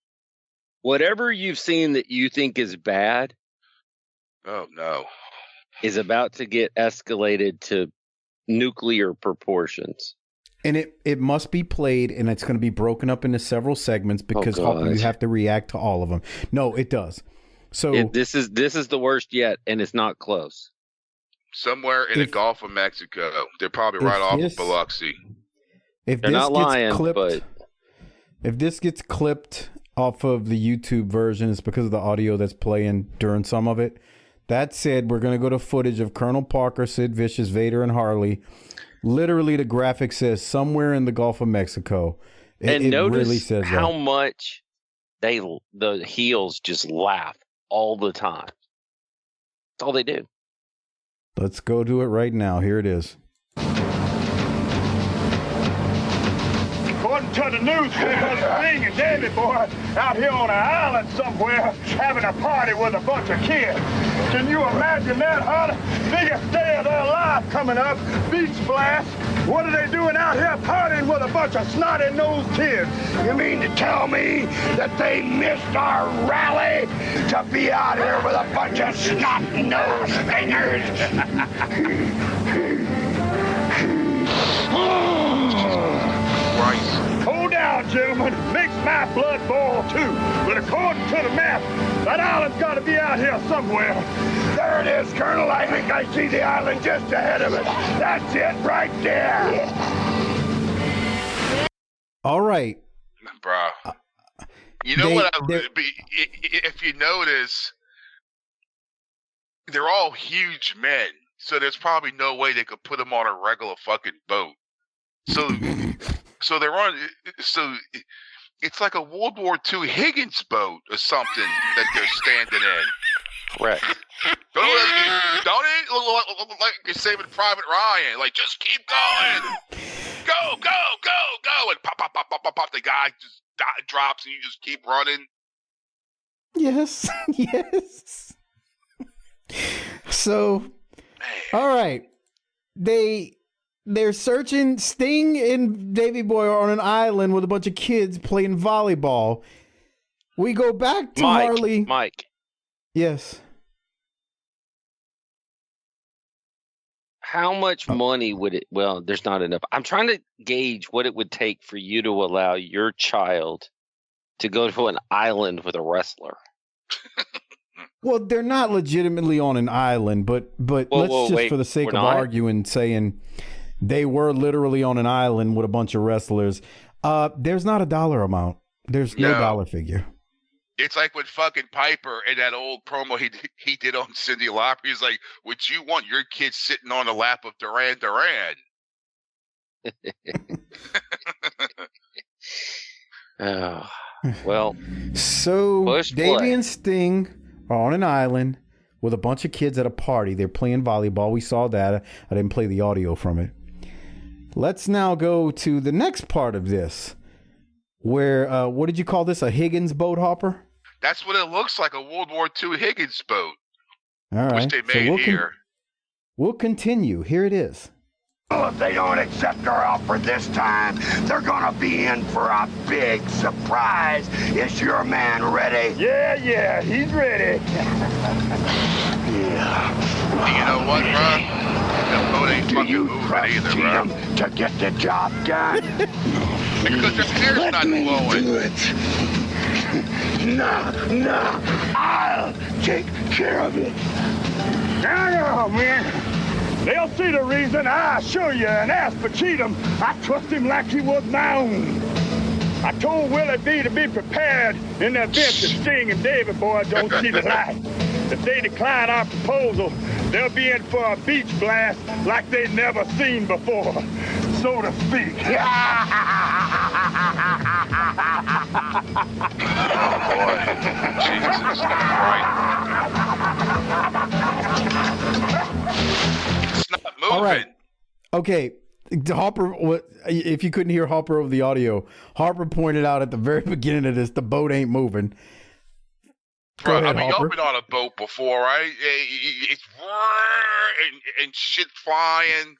whatever you've seen that you think is bad, oh no, is about to get escalated to nuclear proportions. And it must be played, and it's going to be broken up into several segments because you have to react to all of them. No, it does. So this is the worst yet, and it's not close. Somewhere in the Gulf of Mexico, they're probably right off of Biloxi. They're not lying, but if this gets clipped off of the YouTube version, it's because of the audio that's playing during some of it. That said, we're going to go to footage of Colonel Parker, Sid Vicious, Vader, and Harley. Literally, the graphic says somewhere in the Gulf of Mexico. And it notice really says how that. much the heels just laugh all the time. That's all they do. Let's go do it right now. Here it is. According to the newspapers, Sting and Davey Boy out here on an island somewhere having a party with a bunch of kids. Can you imagine that, huh? Biggest day of their life coming up, beach blast. What are they doing out here partying with a bunch of snotty-nosed kids? You mean to tell me that they missed our rally to be out here with a bunch of snot-nosed fingers? Hold down, gentlemen. Makes my blood boil, too. But according to the map, that island's got to be out here somewhere. There it is, Colonel. I think I see the island just ahead of it. That's it right there. All right. Bro. You know if you notice, they're all huge men, so there's probably no way they could put them on a regular fucking boat. So they're on. So it's like a World War II Higgins boat or something that they're standing in. Correct. Don't it look like you're saving Private Ryan? Like, just keep going. Go, and pop. The guy just drops, and you just keep running. Yes, yes. So, all right, they're searching. Sting and Davey Boy are on an island with a bunch of kids playing volleyball. We go back to Harley. Mike. Yes. How much money would it? Well, there's not enough. I'm trying to gauge what it would take for you to allow your child to go to an island with a wrestler. Well, they're not legitimately on an island, but wait, for the sake of arguing, saying they were literally on an island with a bunch of wrestlers. There's not a dollar amount. There's no dollar figure. It's like with fucking Piper in that old promo he did on Cyndi Lauper. He's like, would you want your kid sitting on the lap of Duran Duran? Well, so Davey and Sting are on an island with a bunch of kids at a party. They're playing volleyball. We saw that. I didn't play the audio from it. Let's now go to the next part of this, where what did you call this? A Higgins boat, Harper? That's what it looks like, a World War II Higgins boat. All right. Which they made here. We'll continue. Here it is. Well, if they don't accept our offer this time, they're gonna be in for a big surprise. Is your man ready? Yeah, he's ready. Yeah. You know what, bro? That boat ain't fucking moving either, bro. To get the job done? Because their hair's not blowing. Do it. No, I'll take care of it. No, man. They'll see the reason. I'll show you. And as for Cheatham, I trust him like he was my own. I told Willie B to be prepared in the event that Sting and Davey Boy don't see the light. If they decline our proposal, they'll be in for a beach blast like they never seen before, so to speak. Oh, boy. Jesus Christ. It's not moving. All right. Okay. Harper, if you couldn't hear Harper over the audio, Harper pointed out at the very beginning of this, the boat ain't moving. Bro, I mean, y'all been on a boat before, right? It's and shit flying.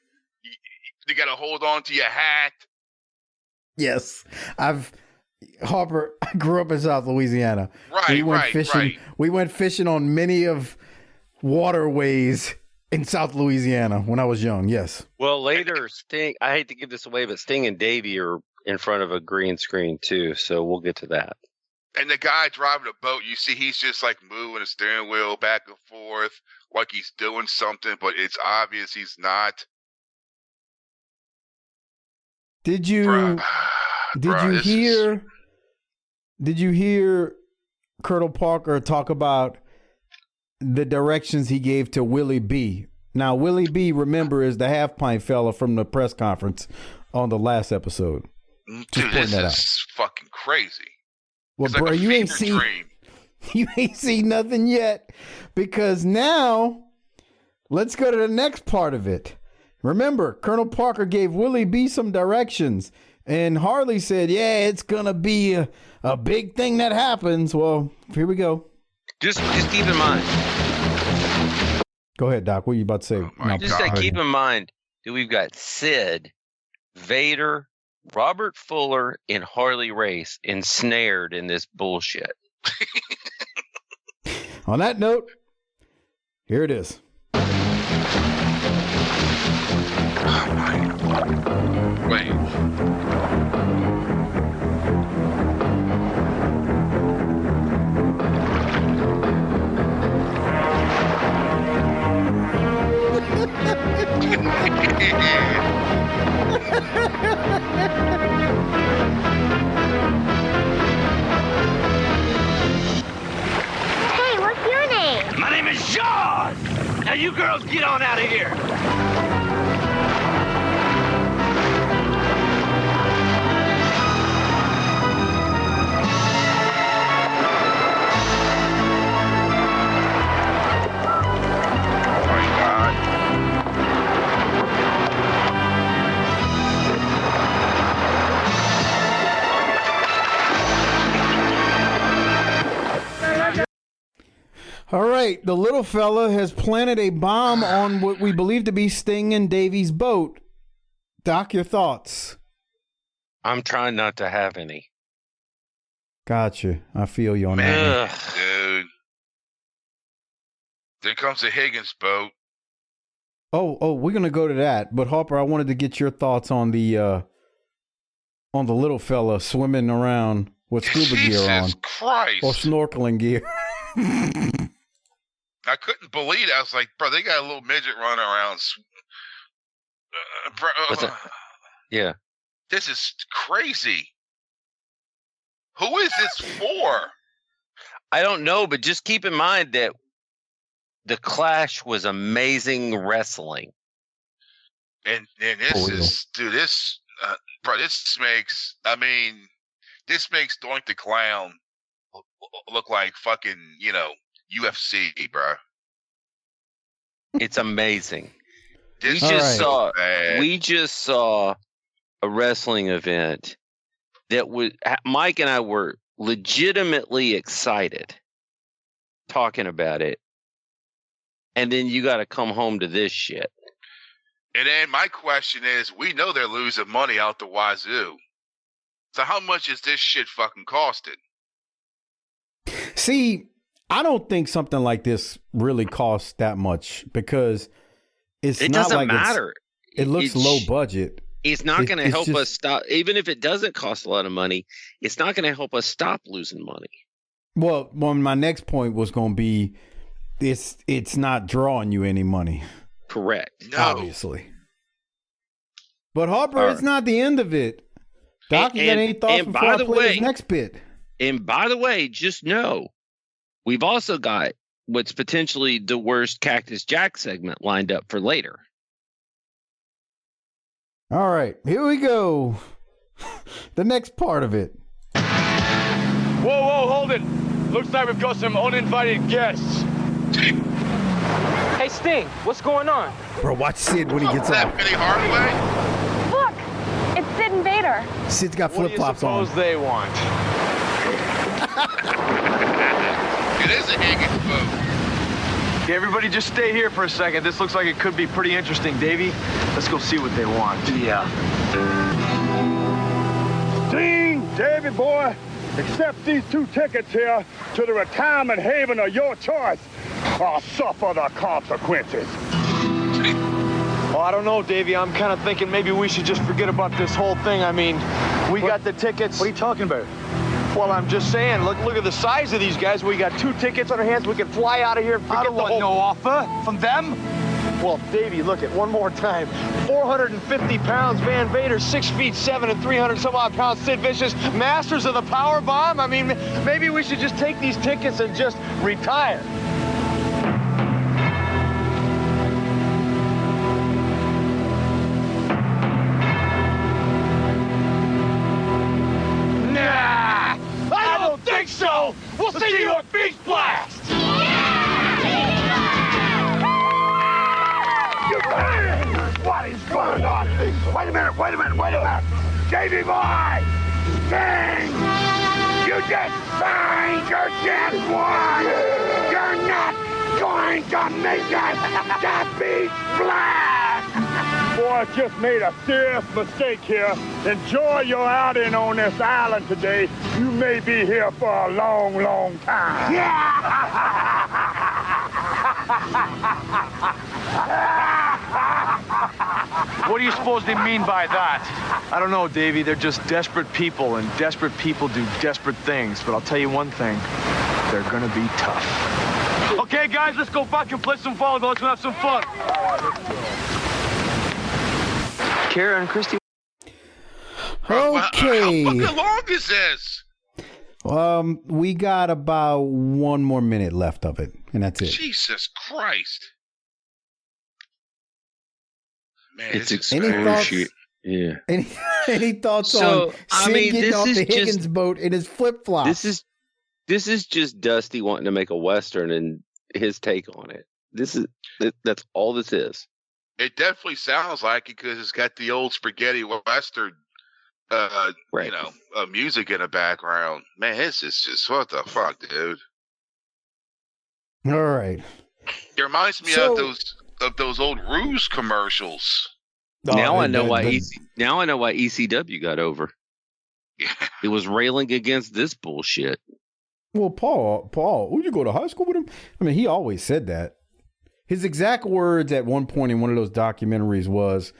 You got to hold on to your hat. Yes. Harper, I grew up in South Louisiana. Right, right. We went fishing on many of waterways in South Louisiana when I was young, yes. Well, later, Sting, I hate to give this away, but Sting and Davey are in front of a green screen, too, so we'll get to that. And the guy driving the boat, you see he's just like moving the steering wheel back and forth like he's doing something, but it's obvious he's not. Did you hear Colonel Parker talk about the directions he gave to Willie B. Now, Willie B, remember, is the half pint fella from the press conference on the last episode. Dude, this is fucking crazy. Well, it's bro, like you ain't seen nothing yet, because now let's go to the next part of it. Remember, Colonel Parker gave Willie B some directions, and Harley said, yeah, it's going to be a big thing that happens. Well, here we go. Just keep in mind. Go ahead, Doc. What are you about to say? Keep in mind that we've got Sid, Vader, Robert Fuller, and Harley Race ensnared in this bullshit. On that note, here it is. Wait. Hey, what's your name? My name is John. Now you girls get on out of here. All right, the little fella has planted a bomb on what we believe to be Sting and Davey's boat. Doc, your thoughts? I'm trying not to have any. Gotcha. I feel you on that. Dude. There comes the Higgins boat. Oh, we're gonna go to that. But Harper, I wanted to get your thoughts on the little fella swimming around with scuba gear on. Jesus Christ. Or snorkeling gear. I couldn't believe it. I was like, bro, they got a little midget running around. Yeah. This is crazy. Who is this for? I don't know, but just keep in mind that the Clash was amazing wrestling. And this makes Doink the Clown look like fucking, UFC, bro. It's amazing. We just saw a wrestling event that Mike and I were legitimately excited talking about it. And then you got to come home to this shit. And then my question is, we know they're losing money out the wazoo. So how much is this shit fucking costing? See, I don't think something like this really costs that much because it doesn't matter. It looks low budget. It's not going to help us stop. Even if it doesn't cost a lot of money, it's not going to help us stop losing money. Well, my next point was going to be it's not drawing you any money. Correct. No. Obviously. But Harper, it's not the end of it. Doc, you got any thoughts before I play this next bit? And by the way, just know, we've also got what's potentially the worst Cactus Jack segment lined up for later. All right, here we go. The next part of it. Whoa, hold it. Looks like we've got some uninvited guests. Hey, Sting, what's going on? Bro, watch Sid when he gets off. Penny Hardaway? Look, it's Sid and Vader. Sid's got flip-flops on. What do you suppose they want? It is a Higgins boat. Okay, everybody just stay here for a second. This looks like it could be pretty interesting. Davey, let's go see what they want. Yeah. Sting Davey Boy, accept these 2 tickets here to the retirement haven of your choice, or suffer the consequences. Oh, I don't know, Davey. I'm kind of thinking maybe we should just forget about this whole thing. I mean, we got the tickets. What are you talking about? Well, I'm just saying, look at the size of these guys. We got 2 tickets on our hands. We can fly out of here and forget the whole... no offer from them. Well, Davey, look at one more time. 450 pounds, Van Vader, 6'7" and 300 some odd pounds, Sid Vicious, masters of the power bomb. I mean, maybe we should just take these tickets and just retire. on. Wait a minute. Davey Boy! Sting! You just signed your dead one! You're not going to make it to beat Flair! Boy, I just made a serious mistake here. Enjoy your outing on this island today. You may be here for a long, long time. What do you suppose they mean by that? I don't know, Davey. They're just desperate people, and desperate people do desperate things. But I'll tell you one thing. They're gonna be tough. Okay, guys, let's go fucking play some volleyball. Let's have some fun. Kara and Christy. Okay. How long is this? We got about 1 more minute left of it, and that's it. Jesus Christ. Man, It's Any thoughts? Yeah. Any thoughts So, on I Sid mean, getting this off is the Higgins just- boat in his flip flops? This is just Dusty wanting to make a Western and his take on it. That's all this is. It definitely sounds like it because it's got the old spaghetti western, music in the background. Man, this is just what the fuck, dude. All right. It reminds me of those old Ruse commercials. Now I know why ECW got over. It was railing against this bullshit. Well, Paul, would you go to high school with him? I mean, he always said that. His exact words at one point in one of those documentaries was,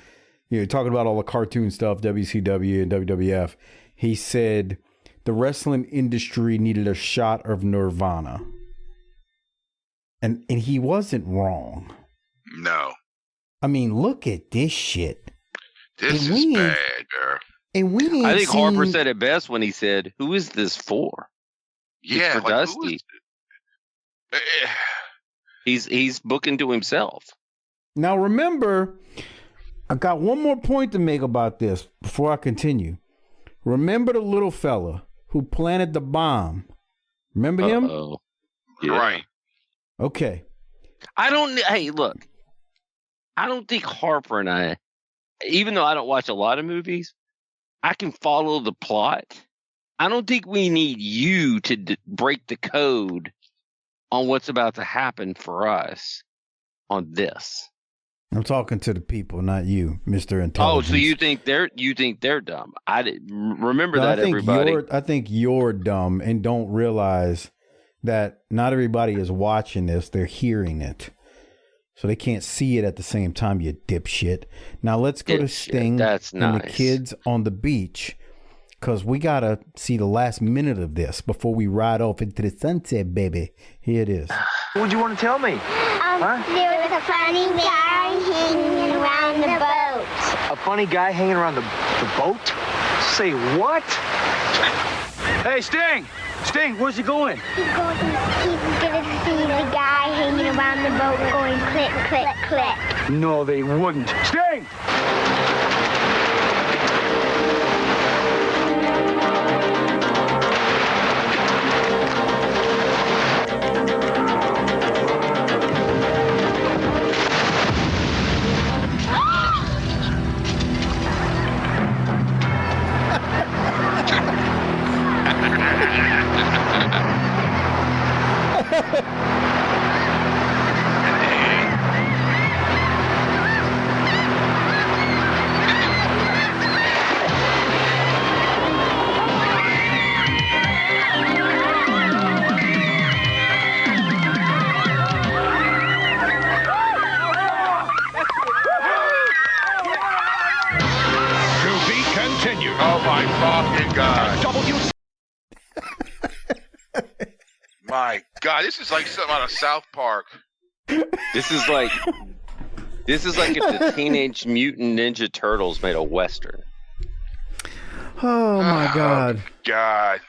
talking about all the cartoon stuff, WCW and WWF. He said the wrestling industry needed a shot of Nirvana. And he wasn't wrong. No. I mean, look at this shit. This is bad, girl. And we ain't I think Harper said it best when he said, "Who is this for?" Yeah, it's for Dusty. He's booking to himself. Now remember, I got one more point to make about this before I continue. Remember the little fella who planted the bomb? Remember him? Yeah. Right. Okay. Hey, look. I don't think Harper and I, even though I don't watch a lot of movies, I can follow the plot. I don't think we need you to break the code on what's about to happen for us on this. I'm talking to the people, not you, Mr. Intelligence. Oh, so you think they're dumb? I didn't remember that, everybody. I think you're dumb and don't realize that not everybody is watching this; they're hearing it, so they can't see it at the same time. You dipshit. Now let's go to Sting That's and nice. the kids on the beach, because we gotta see the last minute of this before we ride off into the sunset, baby. Here it is. What do you want to tell me? There was a funny guy hanging around the boat. A funny guy hanging around the boat? Say what? Hey, Sting! Sting, where's he going? He's gonna see the guy hanging around the boat going click, click, click. No, they wouldn't. Sting! Oh my fucking God. My God, this is like something out of South Park. This is like if the Teenage Mutant Ninja Turtles made a Western. Oh my God. God.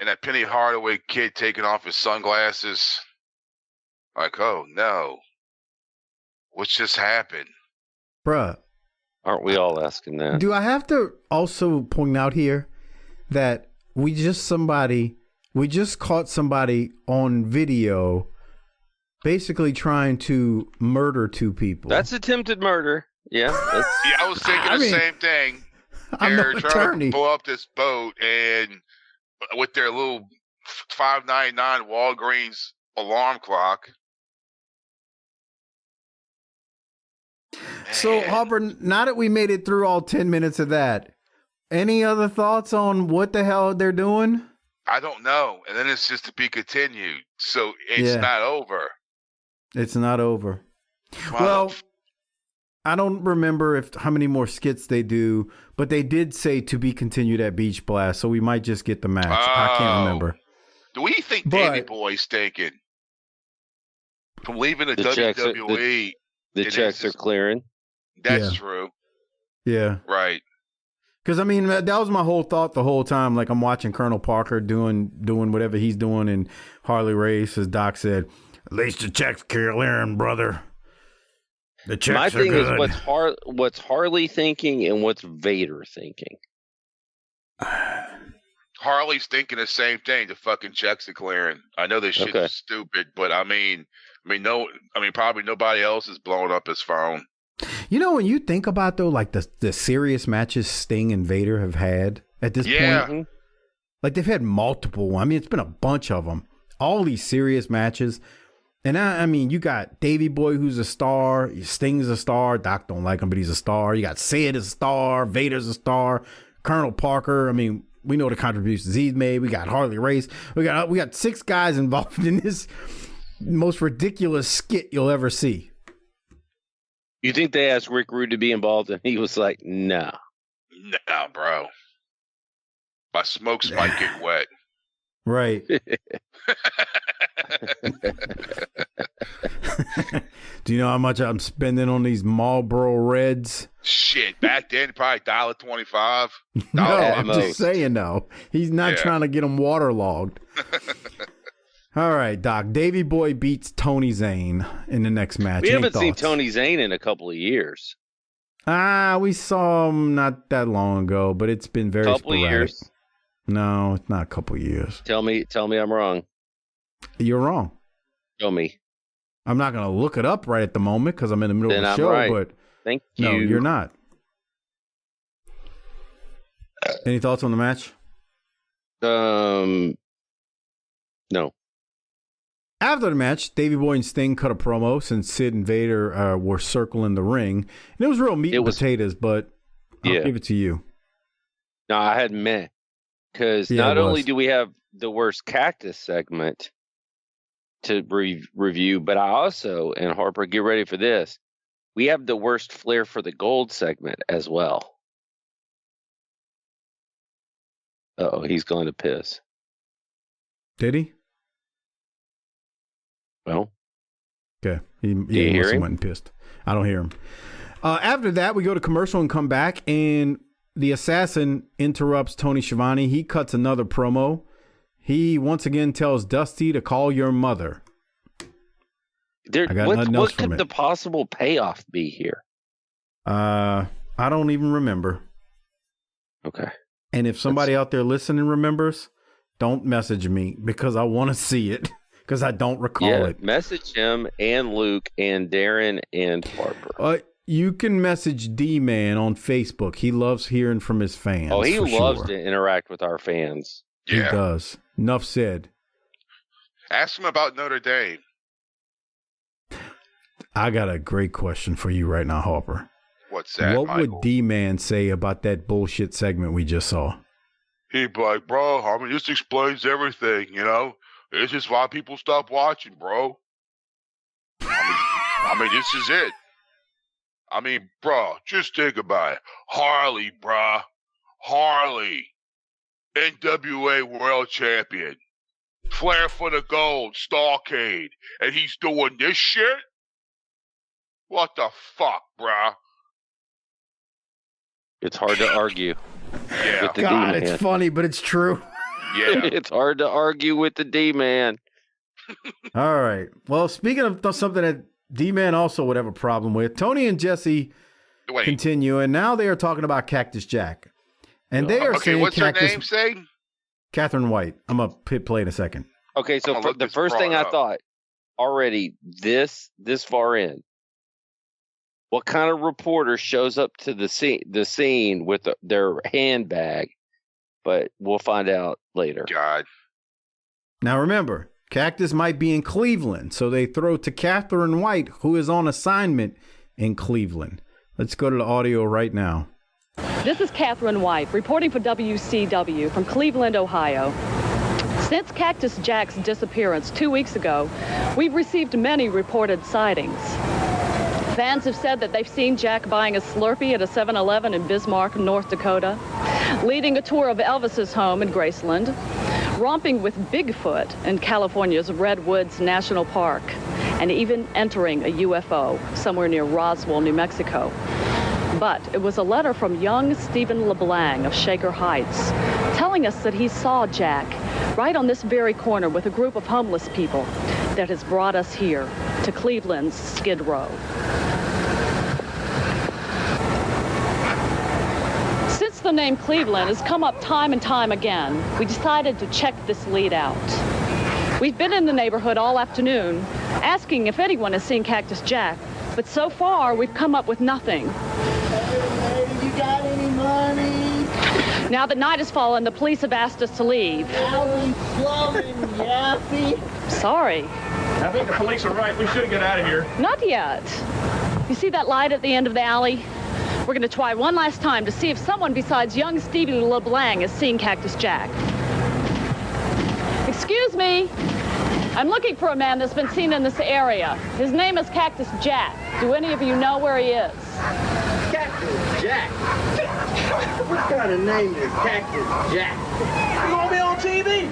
And that Penny Hardaway kid taking off his sunglasses. Like, oh no. What's just happened? Bruh. Aren't we all asking that? Do I have to also point out here that we just caught somebody on video basically trying to murder two people. That's attempted murder. Yeah. I was thinking the same thing. They're trying to blow up this boat, and with their little $5.99 Walgreens alarm clock. So, Harper, now that we made it through all 10 minutes of that, any other thoughts on what the hell they're doing? I don't know. And then it's just to be continued. So it's not over. It's not over. Well, I don't remember how many more skits they do, but they did say to be continued at Beach Blast, so we might just get the match. I can't remember. Do we think Davey Boy's taken from leaving the WWE? The checks are clearing. That's true. Yeah. Right. Because, I mean, that was my whole thought the whole time. Like, I'm watching Colonel Parker doing whatever he's doing in Harley Race, as Doc said, at least the checks clearing, brother. The checks are good. My thing is what's Harley thinking and what's Vader thinking? Harley's thinking the same thing. The fucking checks are clearing. I know this shit is stupid, but probably nobody else is blowing up his phone. You know, when you think about, though, like the serious matches Sting and Vader have had at this point, like they've had multiple. I mean, it's been a bunch of them. All these serious matches. And I mean, you got Davey Boy, who's a star. Sting's a star. Doc don't like him, but he's a star. You got Sid as a star. Vader's a star. Colonel Parker. I mean, we know the contributions he's made. We got Harley Race. We got 6 guys involved in this most ridiculous skit you'll ever see. You think they asked Rick Rude to be involved, and he was like, "No, nah, bro. My smokes might get wet." Right. Do you know how much I'm spending on these Marlboro Reds? Shit, back then probably $1.25. No, I'm just saying though. He's not trying to get them waterlogged. All right, Doc. Davey Boy beats Tony Zane in the next match. We haven't seen Tony Zane in a couple of years. We saw him not that long ago, but it's been very couple sporadic. Years. No, it's not a couple years. Tell me I'm wrong. You're wrong. Show me. I'm not going to look it up right at the moment because I'm in the middle of the show, right. but Thank you. No, you're not. Any thoughts on the match? No. After the match, Davey Boy and Sting cut a promo since Sid and Vader were circling the ring. And it was real meat and potatoes, but I'll give it to you. No, I had meh. Because not only do we have the worst Cactus segment to review, but I also, and Harper, get ready for this, we have the worst Flair for the Gold segment as well. Uh-oh, he's going to piss. Did he? Well. Okay. He hear him? Went and pissed. I don't hear him. After that, we go to commercial and come back, and the assassin interrupts Tony Schiavone. He cuts another promo. He once again tells Dusty to call your mother. What could the possible payoff be here? I don't even remember. Okay. And if somebody out there listening remembers, don't message me because I want to see it because I don't recall it. Message him and Luke and Darren and Harper. You can message D-Man on Facebook. He loves hearing from his fans. Oh, he loves to interact with our fans. Yeah. He does. Enough said. Ask him about Notre Dame. I got a great question for you right now, Harper. What's that, What Michael? would D-Man say about that bullshit segment we just saw? He'd be like, bro, I mean, this explains everything, you know? It's just why people stop watching, bro. I mean, this is it. I mean, bro, just think about it. Harley, bro. Harley. NWA World Champion. Flair for the Gold. Starcade. And he's doing this shit? What the fuck, bro? It's hard to argue. Yeah. With the God, D-Man. it's funny, but it's true. Yeah. It's hard to argue with the D-Man. All right. Well, speaking of something that D-Man also would have a problem with, Tony and Jesse continue, and now they are talking about Cactus Jack. And they are saying what's Cactus... her name say? Catherine White. I'm going to play in a second. Okay, so for the first thing I thought, already this far in, What kind of reporter shows up to the scene with their handbag? But we'll find out later. God. Now remember, Cactus might be in Cleveland, so they throw to Catherine White, who is on assignment in Cleveland. Let's go to the audio right now. This is Catherine White reporting for WCW from Cleveland, Ohio. Since Cactus Jack's disappearance 2 weeks ago, we've received many reported sightings. Fans have said that they've seen Jack buying a Slurpee at a 7-Eleven in Bismarck, North Dakota, leading a tour of Elvis's home in Graceland, romping with Bigfoot in California's Redwoods National Park, and even entering a UFO somewhere near Roswell, New Mexico. But it was a letter from young Stephen LeBlanc of Shaker Heights telling us that he saw Jack right on this very corner with a group of homeless people that has brought us here to Cleveland's Skid Row. Since the name Cleveland has come up time and time again, we decided to check this lead out. We've been in the neighborhood all afternoon asking if anyone has seen Cactus Jack, but so far we've come up with nothing. Hey, you got any money? Now that night has fallen, the police have asked us to leave. Sorry. I think the police are right. We should get out of here. Not yet. You see that light at the end of the alley? We're going to try one last time to see if someone besides young Stevie LeBlanc has seen Cactus Jack. Excuse me. I'm looking for a man that's been seen in this area. His name is Cactus Jack. Do any of you know where he is? Cactus Jack? What kind of name is Cactus Jack? You gonna be on TV?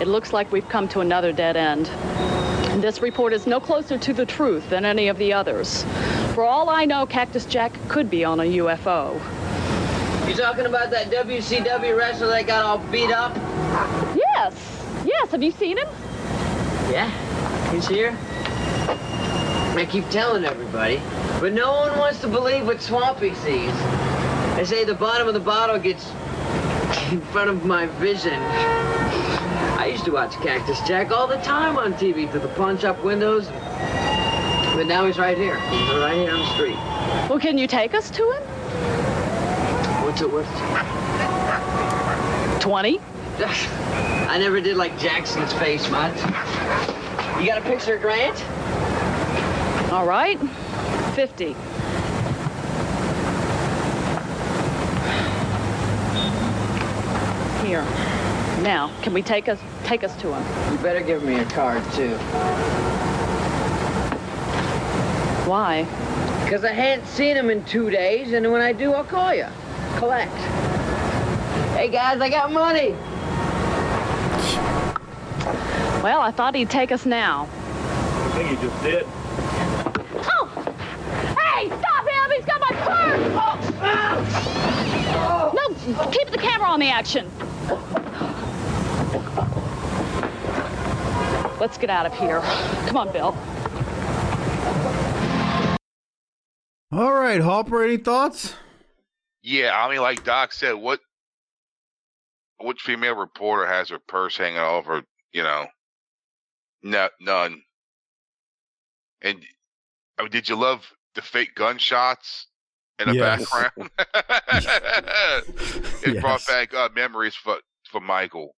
It looks like we've come to another dead end. This report is no closer to the truth than any of the others. For all I know, Cactus Jack could be on a UFO. You talking about that WCW wrestler that got all beat up? Yes. Yes. Have you seen him? Yeah. He's here. I keep telling everybody, but no one wants to believe what Swampy sees. They say the bottom of the bottle gets in front of my vision. I used to watch Cactus Jack all the time on TV through the pawn shop windows. But now he's right here. He's right here on the street. Well, can you take us to him? What's it worth? 20. I never did like Jackson's face much. You got a picture of Grant? All right. 50. Here. Now, can we take us to him? You better give me a card, too. Why? Because I hadn't seen him in 2 days, and when I do, I'll call you. Collect. Hey, guys, I got money. Well, I thought he'd take us now. I think he just did. Oh! Hey, stop him! He's got my purse! Oh. No, keep the camera on the action. Let's get out of here. Come on, Bill. All right, Harper, any thoughts? Yeah, I mean, like Doc said, which female reporter has her purse hanging over, none. And I mean, did you love the fake gunshots in the background? It brought back memories for Michael.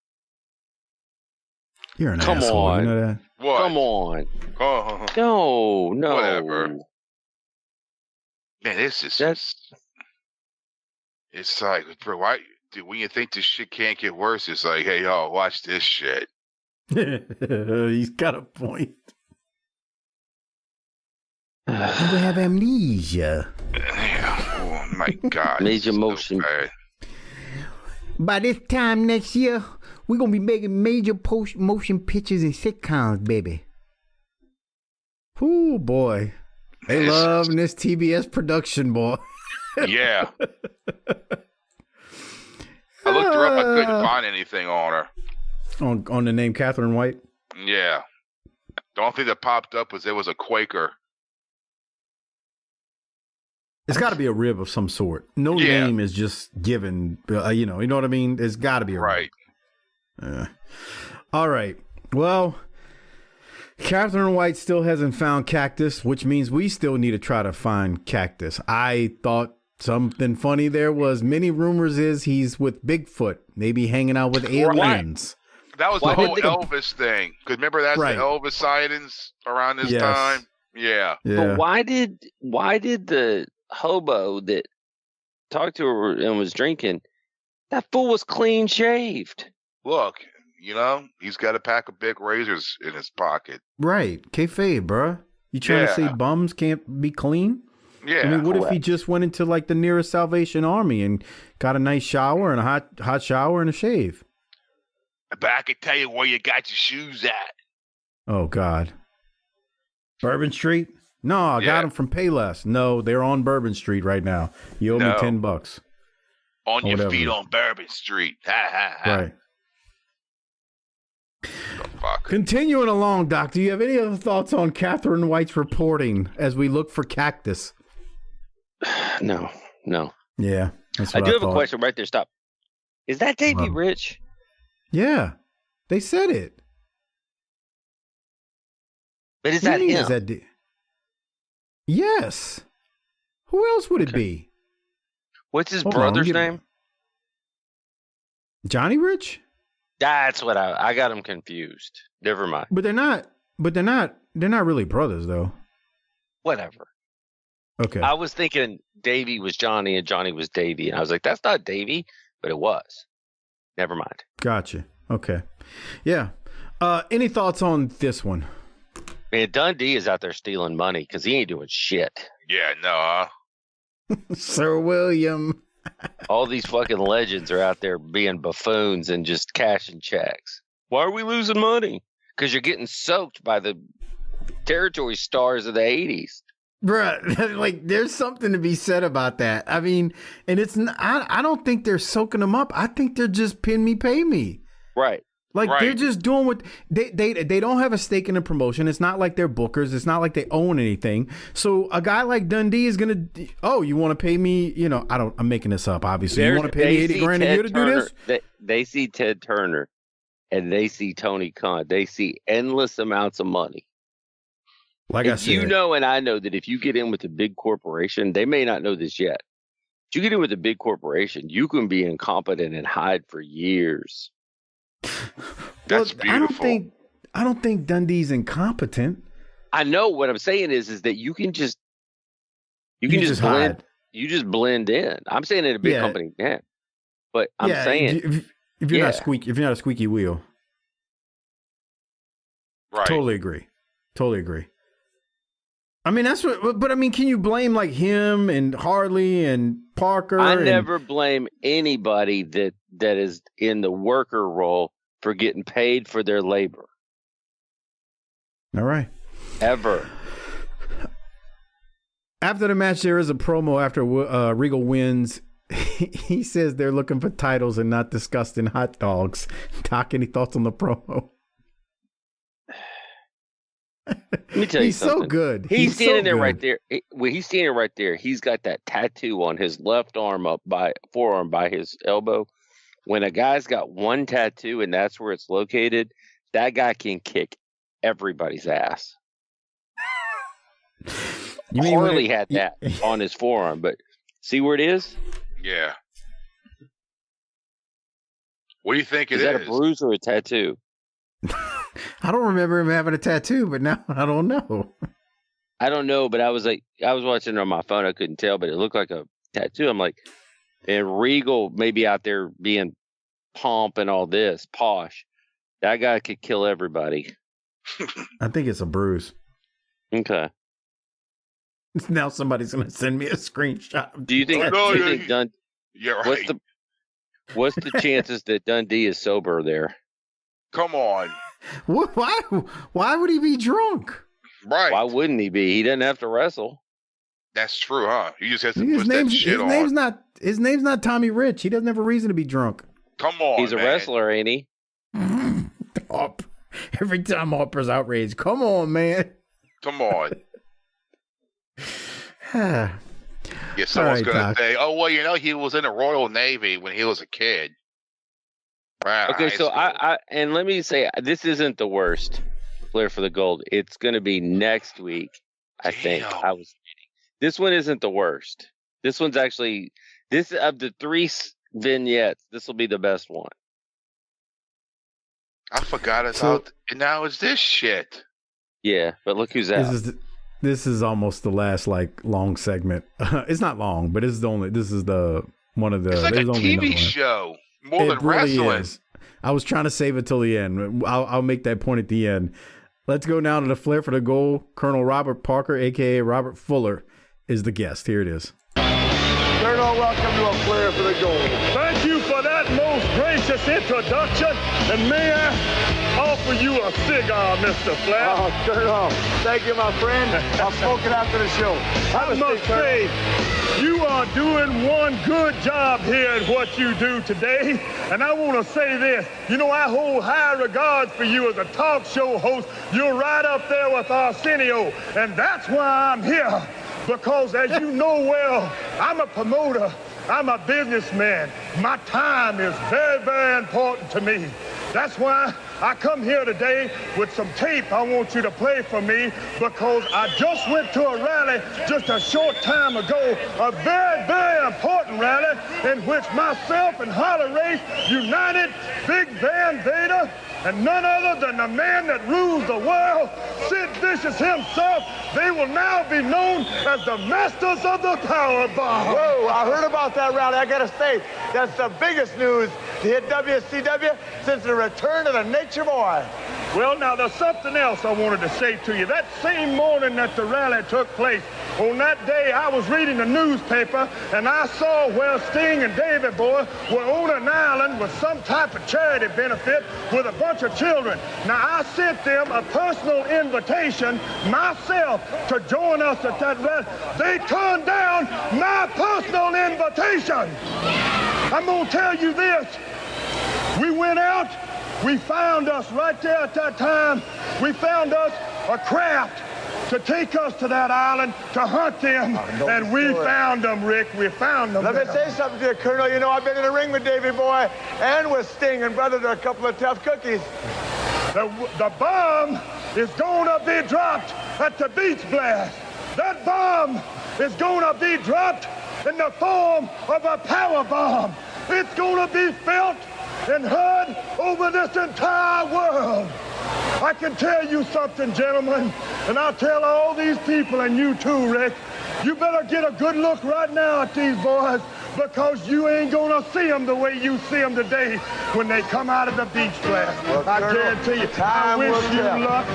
You're an asshole. You know that? What? Come on. Oh. No. Whatever. Man, this is just... It's like, bro, why? Dude, when you think this shit can't get worse, it's like, hey, y'all, watch this shit. He's got a point. You have amnesia. Oh my God. Major motion. So by this time next year, we're going to be making major motion pictures and sitcoms, baby. Ooh, boy. They love this TBS production, boy. Yeah. I looked her up. I couldn't find anything on her. On the name Catherine White? Yeah. The only thing that popped up was there was a Quaker. It's got to be a rib of some sort. No name is just given. You know what I mean? It's got to be a rib. Right. All right. Well, Catherine White still hasn't found Cactus, which means we still need to try to find Cactus. I thought something funny there was many rumors is he's with Bigfoot, maybe hanging out with aliens. That was the whole Elvis thing. Because remember that's the Elvis sightings around this time? Yeah. But why did the hobo that talked to her and was drinking, that fool was clean shaved? Look, he's got a pack of big razors in his pocket. Right. Kayfabe, bruh. You trying to say bums can't be clean? Yeah. I mean, what if he just went into like the nearest Salvation Army and got a nice shower and a hot shower and a shave? But I can tell you where you got your shoes at. Oh, God. Bourbon Street? No, I got them from Payless. No, they're on Bourbon Street right now. You owe me $10. On your feet on Bourbon Street. Ha, ha, ha. Right. Continuing along, Doc, do you have any other thoughts on Catherine White's reporting as we look for Cactus? No. Yeah. I do have a question right there. Stop. Is that Davey Rich? Yeah. They said it. But is that him? Yes. Who else would it be? What's his brother's name? Johnny Rich? That's what I got him confused. Never mind. But they're not really brothers though. Whatever. Okay. I was thinking Davey was Johnny and Johnny was Davey, and I was like, that's not Davey, but it was. Never mind. Gotcha. Okay. Yeah. Any thoughts on this one? Man, Dundee is out there stealing money because he ain't doing shit. Yeah, no. Sir William. All these fucking legends are out there being buffoons and just cashing checks. Why are we losing money? Because you're getting soaked by the territory stars of the 80s. Bruh, like there's something to be said about that. I mean, and it's I don't think they're soaking them up. I think they're just pin me, pay me. Right. Like they're just doing what they don't have a stake in the promotion. It's not like they're bookers. It's not like they own anything. So a guy like Dundee is gonna, you want to pay me? I'm making this up. Obviously, you want to pay me $80,000 a year to do this? They see Ted Turner, and they see Tony Khan. They see endless amounts of money. Like I said, and I know that if you get in with a big corporation, they may not know this yet. If you get in with a big corporation, you can be incompetent and hide for years. That's beautiful. I don't think Dundee's incompetent. I know what I'm saying is that you can just blend. Hide. You just blend in. I'm saying in a big company, but I'm saying if you're not a squeaky wheel, right? Totally agree. I mean, that's what. But I mean, can you blame like him and Harley and Parker? I never blame anybody that is in the worker role for getting paid for their labor. All right. Ever. After the match, there is a promo after Regal wins. He says they're looking for titles and not disgusting hot dogs. Doc, any thoughts on the promo? Let me tell you something. He's so good. He's standing there right there. He's standing right there. He's got that tattoo on his left arm forearm by his elbow. When a guy's got one tattoo and that's where it's located, that guy can kick everybody's ass. Harley had that on his forearm, but see where it is? Yeah. What do you think it is? Is that a bruise or a tattoo? I don't remember him having a tattoo, but now I don't know. I don't know, but I was watching it on my phone. I couldn't tell, but it looked like a tattoo. I'm like, and Regal maybe out there being pomp and all this, posh. That guy could kill everybody. I think it's a bruise. Okay. Now somebody's going to send me a screenshot. Do you think? Yeah, right. What's the chances that Dundee is sober there? Come on. Why would he be drunk? Right. Why wouldn't he be? He doesn't have to wrestle. That's true, huh? He just has to put that shit on. His name's not Tommy Rich. He doesn't have a reason to be drunk. Come on, he's a wrestler, ain't he? Every time Harper's outraged. Come on, man. Come on. Someone's going to say, oh, well, he was in the Royal Navy when he was a kid. Right. Okay, so I and let me say, this isn't the worst. Flair for the Gold. It's going to be next week, I think. I was reading. This one isn't the worst. This one's actually, this of the 3 vignettes, this will be the best one. I forgot it's out, and now it's this shit. Yeah, but look who's out. This is almost the last long segment. It's not long, but this is one of the. It's like a TV show more than really wrestling. Is. I was trying to save it till the end. I'll make that point at the end. Let's go now to the Flair for the Gold. Colonel Robert Parker, a.k.a. Robert Fuller, is the guest. Here it is. Colonel, welcome to a Flair for the Gold. Thank you for that most gracious introduction. And may I offer you a cigar, Mr. Flair? Oh, Colonel, thank you, my friend. I'll smoke it after the show. I must say, you are doing one good job here at what you do today. And I want to say this. You know, I hold high regard for you as a talk show host. You're right up there with Arsenio. And that's why I'm here. Because as you know well, I'm a promoter. I'm a businessman. My time is very, very important to me. That's why I come here today with some tape I want you to play for me, because I just went to a rally just a short time ago, a very, very important rally in which myself and Harley Race united Big Van Vader and none other than the man that rules the world, Sid Vicious himself. They will now be known as the Masters of the Power Bomb. Whoa, I heard about that rally. I gotta say, that's the biggest news to hit WCW since the return of the Nature Boy. Well, now, there's something else I wanted to say to you. That same morning that the rally took place, on that day, I was reading the newspaper, and I saw where Sting and Davey Boy were on an island with some type of charity benefit with a bunch of children. Now, I sent them a personal invitation myself to join us at that rally. They turned down my personal invitation. I'm going to tell you this. We went out. We found us right there at that time. We found us a craft to take us to that island to hunt them. And we found them, Rick. We found them. Let me say something to you, Colonel. You know, I've been in the ring with Davey Boy and with Sting, and brother, they're a couple of tough cookies. The bomb is going to be dropped at the beach blast. That bomb is going to be dropped in the form of a power bomb. It's going to be felt and heard over this entire world. I can tell you something, gentlemen, and I'll tell all these people, and you too, Rick, you better get a good look right now at these boys, because you ain't gonna see them the way you see them today when they come out of the beach blast. Well, I Colonel, guarantee you. I wish you luck,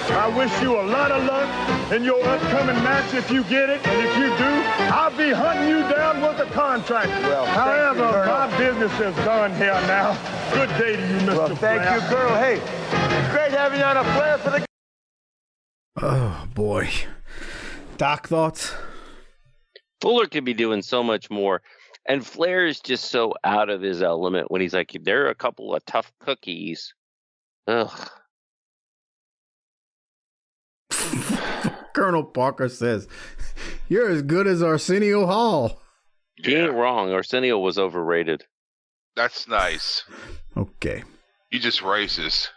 sir. I wish you a lot of luck in your upcoming match if you get it, and if you do, I'll be hunting you down with a contract. Well, however, my business is done here now. Good day to you, Mr. Well, thank Flair. you, Colonel. Hey, great having you on a Flair for the... Oh, boy. Doc, thoughts? Fuller could be doing so much more. And Flair is just so out of his element when he's like, there are a couple of tough cookies. Ugh. Colonel Parker says, you're as good as Arsenio Hall. He ain't wrong. Arsenio was overrated. That's nice. Okay. You just racist.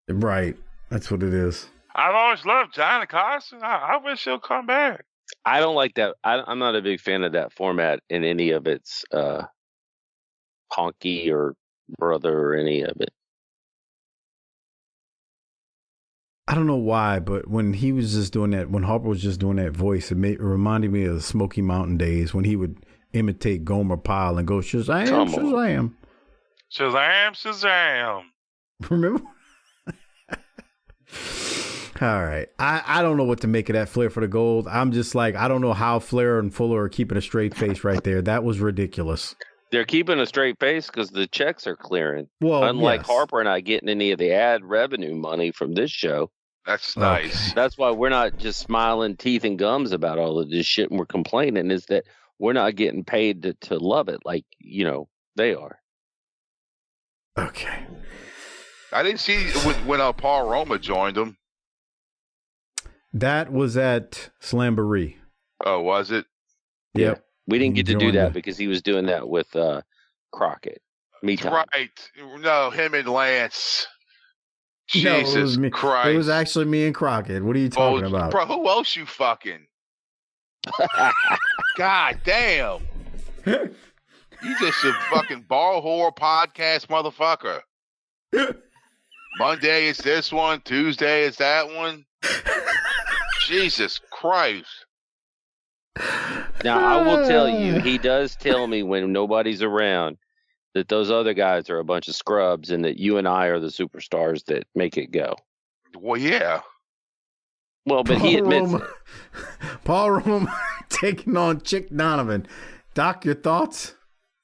Right. That's what it is. I've always loved Johnny Carson. I wish he'll come back. I don't like that. I'm not a big fan of that format in any of its honky or brother or any of it. I don't know why, but when he was just doing that, when Harper was just doing that voice, it reminded me of the Smoky Mountain days when he would imitate Gomer Pyle and go, Shazam, Shazam. Shazam, Shazam. Remember? All right. I don't know what to make of that Flair for the Gold. I'm just like, I don't know how Flair and Fuller are keeping a straight face right there. That was ridiculous. They're keeping a straight face because the checks are clearing. Well, unlike yes. Harper not getting any of the ad revenue money from this show. That's nice. Okay. That's why we're not just smiling teeth and gums about all of this shit and we're complaining, is that we're not getting paid to love it like, you know, they are. Okay. I didn't see when Paul Roma joined them. That was at Slamboree. Oh, was it? Yep. Yeah. We didn't get to do that because he was doing that with Crockett. Me time. Right. No, him and Lance Jesus Christ. It was actually me and Crockett. What are you talking about? Bro, who else you fucking? God damn. You just a fucking ball whore podcast motherfucker. Monday is this one. Tuesday is that one. Jesus Christ. Now, I will tell you, he does tell me when nobody's around that those other guys are a bunch of scrubs and that you and I are the superstars that make it go. Well, yeah. Well, but he admits it. Paul Roma taking on Chick Donovan. Doc, your thoughts?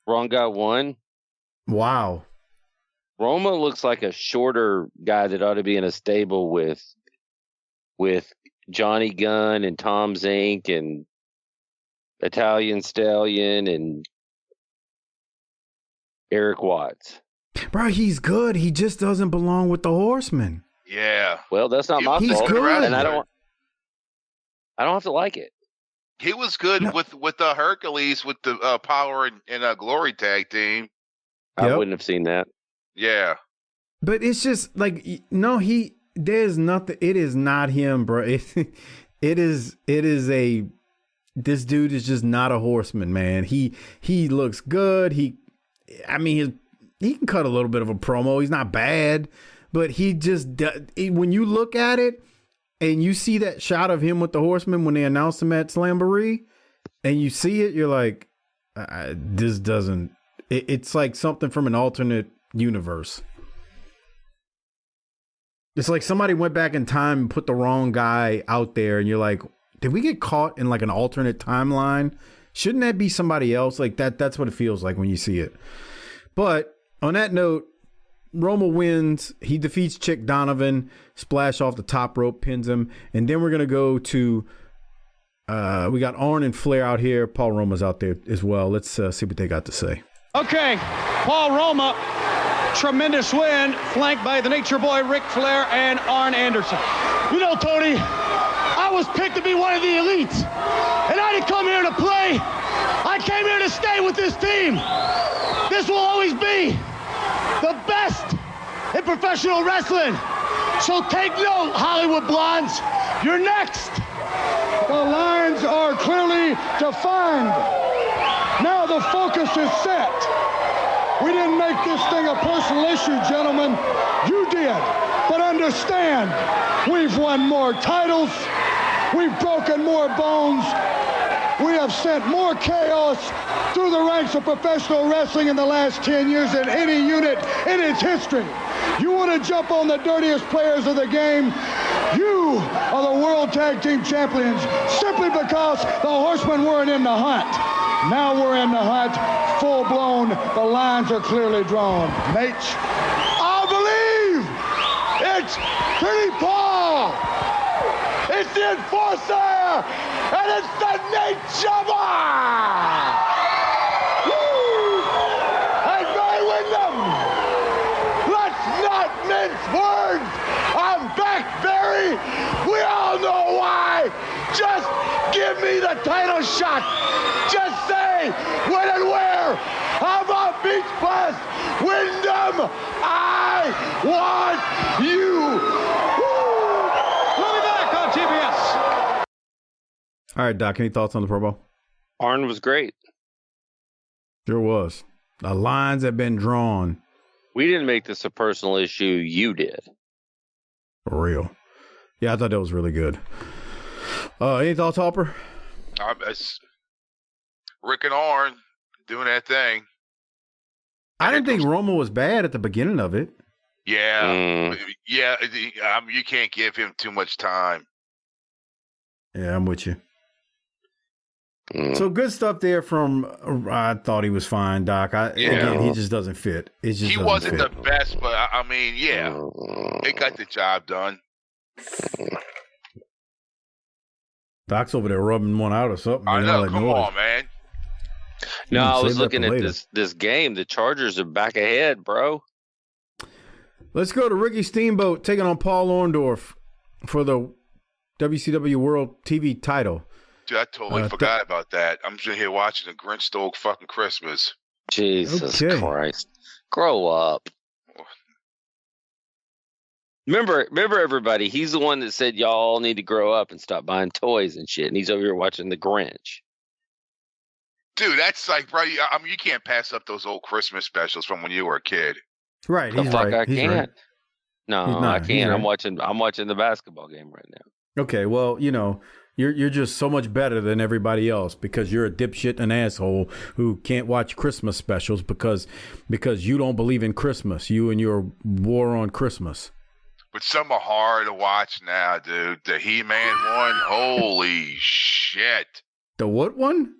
Wrong guy won. Wow. Roma looks like a shorter guy that ought to be in a stable with Johnny Gunn and Tom Zink and Italian Stallion and Eric Watts. Bro, he's good. He just doesn't belong with the Horsemen. Yeah. Well, that's not my fault. Good. And I don't have to like it. He was good with the Hercules with the Power and Glory tag team. I wouldn't have seen that. Yeah. But it's just like, no, there's nothing. It is not him, bro. This dude is just not a Horseman, man. He looks good. He can cut a little bit of a promo. He's not bad, but he just, when you look at it and you see that shot of him with the Horsemen when they announced him at Slamboree and you see it, you're like, this doesn't, it's like something from an alternate universe. It's like somebody went back in time and put the wrong guy out there and you're like, did we get caught in like an alternate timeline? Shouldn't that be somebody else? Like that's what it feels like when you see it. But on that note, Roma wins. He defeats Chick Donovan, splash off the top rope, pins him. And then we're going to go to, we got Arn and Flair out here. Paul Roma's out there as well. Let's see what they got to say. Okay, Paul Roma, tremendous win, flanked by the Nature Boy, Ric Flair, and Arn Anderson. You know, Tony, I was picked to be one of the elites, and I didn't come here to play. I came here to stay with this team. This will always be the best in professional wrestling. So take note, Hollywood Blondes. You're next. The lines are clearly defined. Now the focus is set. We didn't make this thing a personal issue, gentlemen. You did. But understand, we've won more titles. We've broken more bones. We have sent more chaos through the ranks of professional wrestling in the last 10 years than any unit in its history. You want to jump on the dirtiest players of the game? You are the World Tag Team Champions simply because the Horsemen weren't in the hunt. Now we're in the hunt, full blown. The lines are clearly drawn. Nate, I believe it's Pretty Paul. It's the Enforcer, and it's the Nature Boy. And Barry Windham, let's not mince words. I'm back, Barry. We all know why. Just give me the title shot. Just say when and where. How about Beach Blast? Windham, I want you. We'll be back on TBS. All right, Doc, any thoughts on the Pro Bowl? Arn was great. Sure was. The lines have been drawn. We didn't make this a personal issue. You did. For real. Yeah, I thought that was really good. Any thoughts, Harper? It's Rick and Arn doing that thing. I didn't think Roma was bad at the beginning of it. Yeah. Yeah. You can't give him too much time. Yeah, I'm with you. So good stuff there from, I thought he was fine, Doc. Again, he just doesn't fit. He wasn't the best, but I mean, yeah, they got the job done. Doc's over there rubbing one out or something. I know, come on, man. No, I was looking at this game. The Chargers are back ahead, bro. Let's go to Ricky Steamboat taking on Paul Orndorff for the WCW World TV title. Dude, I totally forgot about that. I'm sitting here watching the Grinch Stole fucking Christmas. Jesus Christ. Grow up. Remember, everybody, he's the one that said y'all all need to grow up and stop buying toys and shit. And he's over here watching The Grinch. Dude, that's like, bro, you can't pass up those old Christmas specials from when you were a kid. Right. The He's fuck right. I He's can't. right. No, I can't. I'm watching the basketball game right now. Okay, well, you're just so much better than everybody else because you're a dipshit and asshole who can't watch Christmas specials because you don't believe in Christmas. You and your war on Christmas. But some are hard to watch now, dude. The He-Man one, holy shit. The what one?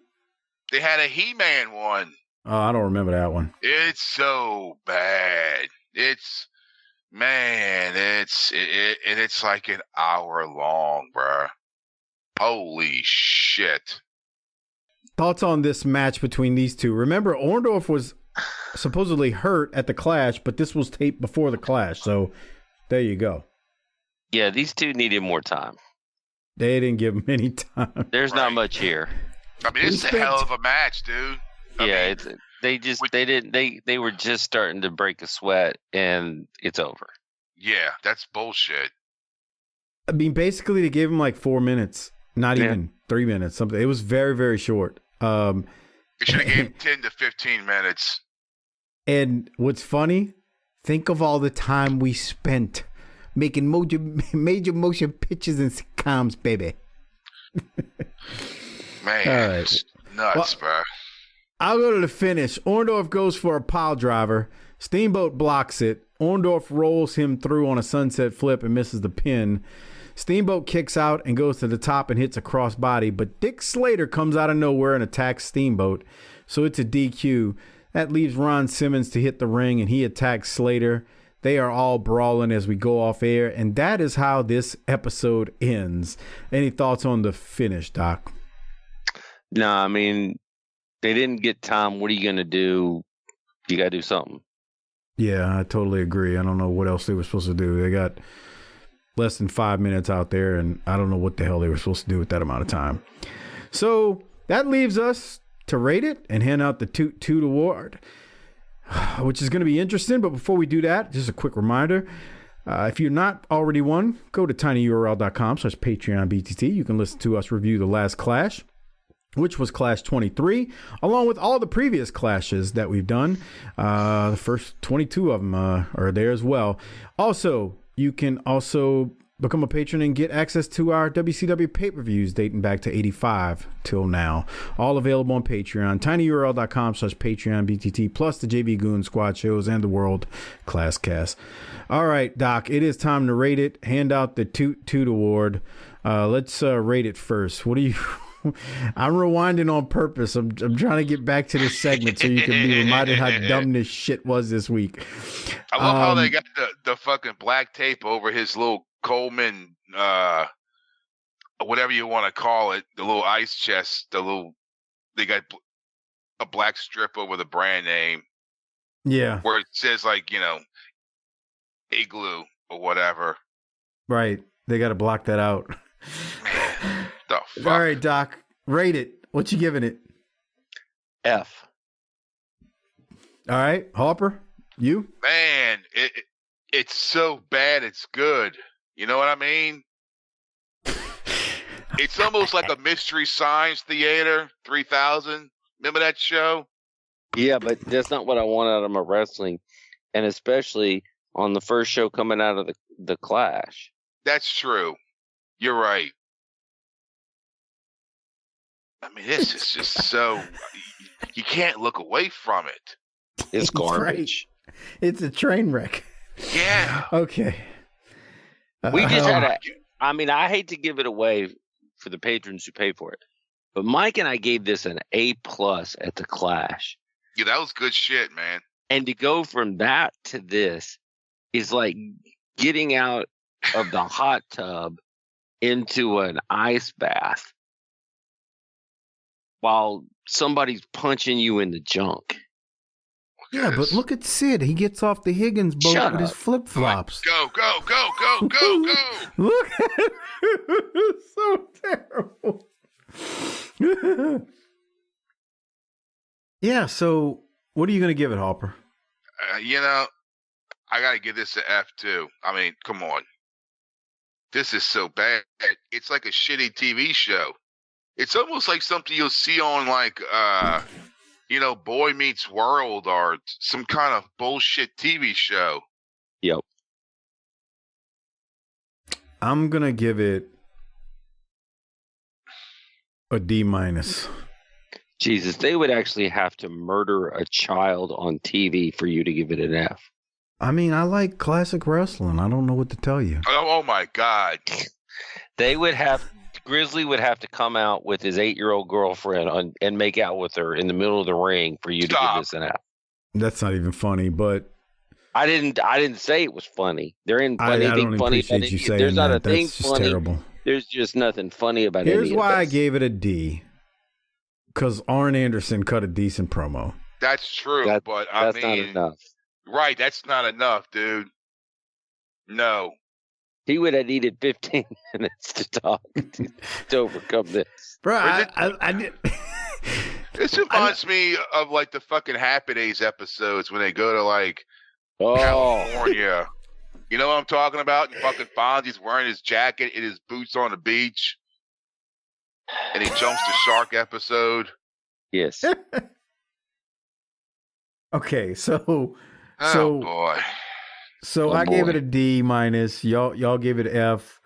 They had a He-Man one. Oh, I don't remember that one. It's so bad. It's like an hour long, bruh. Holy shit. Thoughts on this match between these two? Remember, Orndorff was supposedly hurt at the Clash, but this was taped before the Clash, so there you go. Yeah, these two needed more time. They didn't give him any time. There's not much here. I mean, it's a hell of a match, dude. They were just starting to break a sweat, and it's over. Yeah, that's bullshit. I mean, basically, they gave him like 4 minutes, not even 3 minutes. Something. It was very, very short. They should have gave 10 to 15 minutes. And what's funny? Think of all the time we spent making major motion pictures and sitcoms, baby. Man, all right. Nuts, bro. I'll go to the finish. Orndorff goes for a pile driver. Steamboat blocks it. Orndorff rolls him through on a sunset flip and misses the pin. Steamboat kicks out and goes to the top and hits a crossbody, but Dick Slater comes out of nowhere and attacks Steamboat, so it's a DQ. That leaves Ron Simmons to hit the ring, and he attacks Slater. They are all brawling as we go off air, and that is how this episode ends. Any thoughts on the finish, Doc? No, I mean, they didn't get time. What are you going to do? You got to do something. Yeah, I totally agree. I don't know what else they were supposed to do. They got less than 5 minutes out there, and I don't know what the hell they were supposed to do with that amount of time. So that leaves us to rate it and hand out the Toot Toot Award, which is going to be interesting. But before we do that, just a quick reminder. If you're not already one, go to tinyurl.com/PatreonBTT. You can listen to us review The Last Clash, which was Clash 23, along with all the previous Clashes that we've done. The first 22 of them are there as well. Also, you can also become a patron and get access to our WCW pay-per-views dating back to 85 till now. All available on Patreon, tinyurl.com/PatreonBTT, plus the JV Goon Squad shows and the World Class Cast. All right, Doc, it is time to rate it. Hand out the Toot Toot Award. Let's rate it first. What do you... I'm rewinding on purpose. I'm trying to get back to this segment so you can be reminded how dumb this shit was this week. I love how they got the fucking black tape over his little Coleman, whatever you want to call it, the little ice chest, they got a black strip over the brand name. Yeah. Where it says like, Igloo or whatever. Right. They got to block that out. The fuck? All right, Doc, rate it. What you giving it? F. All right, Harper, you? Man, it's so bad it's good. You know what I mean? It's almost like a Mystery Science Theater 3000. Remember that show? Yeah, but that's not what I want out of my wrestling, and especially on the first show coming out of the Clash. That's true. You're right. I mean, this is just so... You can't look away from it. It's garbage. Right. It's a train wreck. Yeah. Okay. We just had I mean, I hate to give it away for the patrons who pay for it, but Mike and I gave this an A+ at the Clash. Yeah, that was good shit, man. And to go from that to this is like getting out of the hot tub into an ice bath while somebody's punching you in the junk. Yeah, but look at Sid. He gets off the Higgins boat with his flip-flops. Go, go, go, go, go, go. Look at it. It's so terrible. Yeah, so what are you going to give it, Harper? I gotta give this an F too. I mean, come on. This is so bad. It's like a shitty TV show. It's almost like something you'll see on like Boy Meets World or some kind of bullshit TV show. Yep. I'm gonna give it a D-. Jesus, they would actually have to murder a child on TV for you to give it an F. I mean, I like classic wrestling. I don't know what to tell you. Oh my God. Grizzly would have to come out with his 8-year-old girlfriend and make out with her in the middle of the ring for you to give this an F. That's not even funny, but I didn't say it was funny. There ain't anything funny about it. You saying There's not that. a thing That's just funny. terrible. There's just nothing funny about it. Here's why I gave it a D. Because Arn Anderson cut a decent promo. That's true, but that's not enough. Right, that's not enough, dude. No. He would have needed 15 minutes to talk to overcome this. Bro, I did. This reminds me of like the fucking Happy Days episodes when they go to like California. You know what I'm talking about? And fucking Fonzie's wearing his jacket and his boots on the beach. And he jumps the shark episode. Yes. Okay, so boy. So I gave it a D-. Y'all gave it F.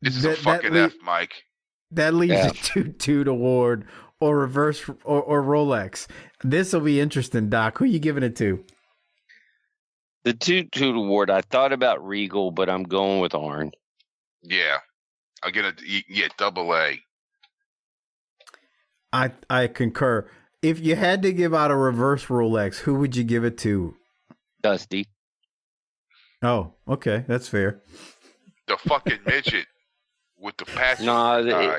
This is a fucking F, Mike. That leaves a Toot Toot Award or reverse or Rolex. This will be interesting, Doc. Who you giving it to? The Toot Toot Award. I thought about Regal, but I'm going with Arn. Yeah, I'll get double A. I concur. If you had to give out a reverse Rolex, who would you give it to? Dusty. Oh, okay, that's fair. The fucking midget with the passion. No,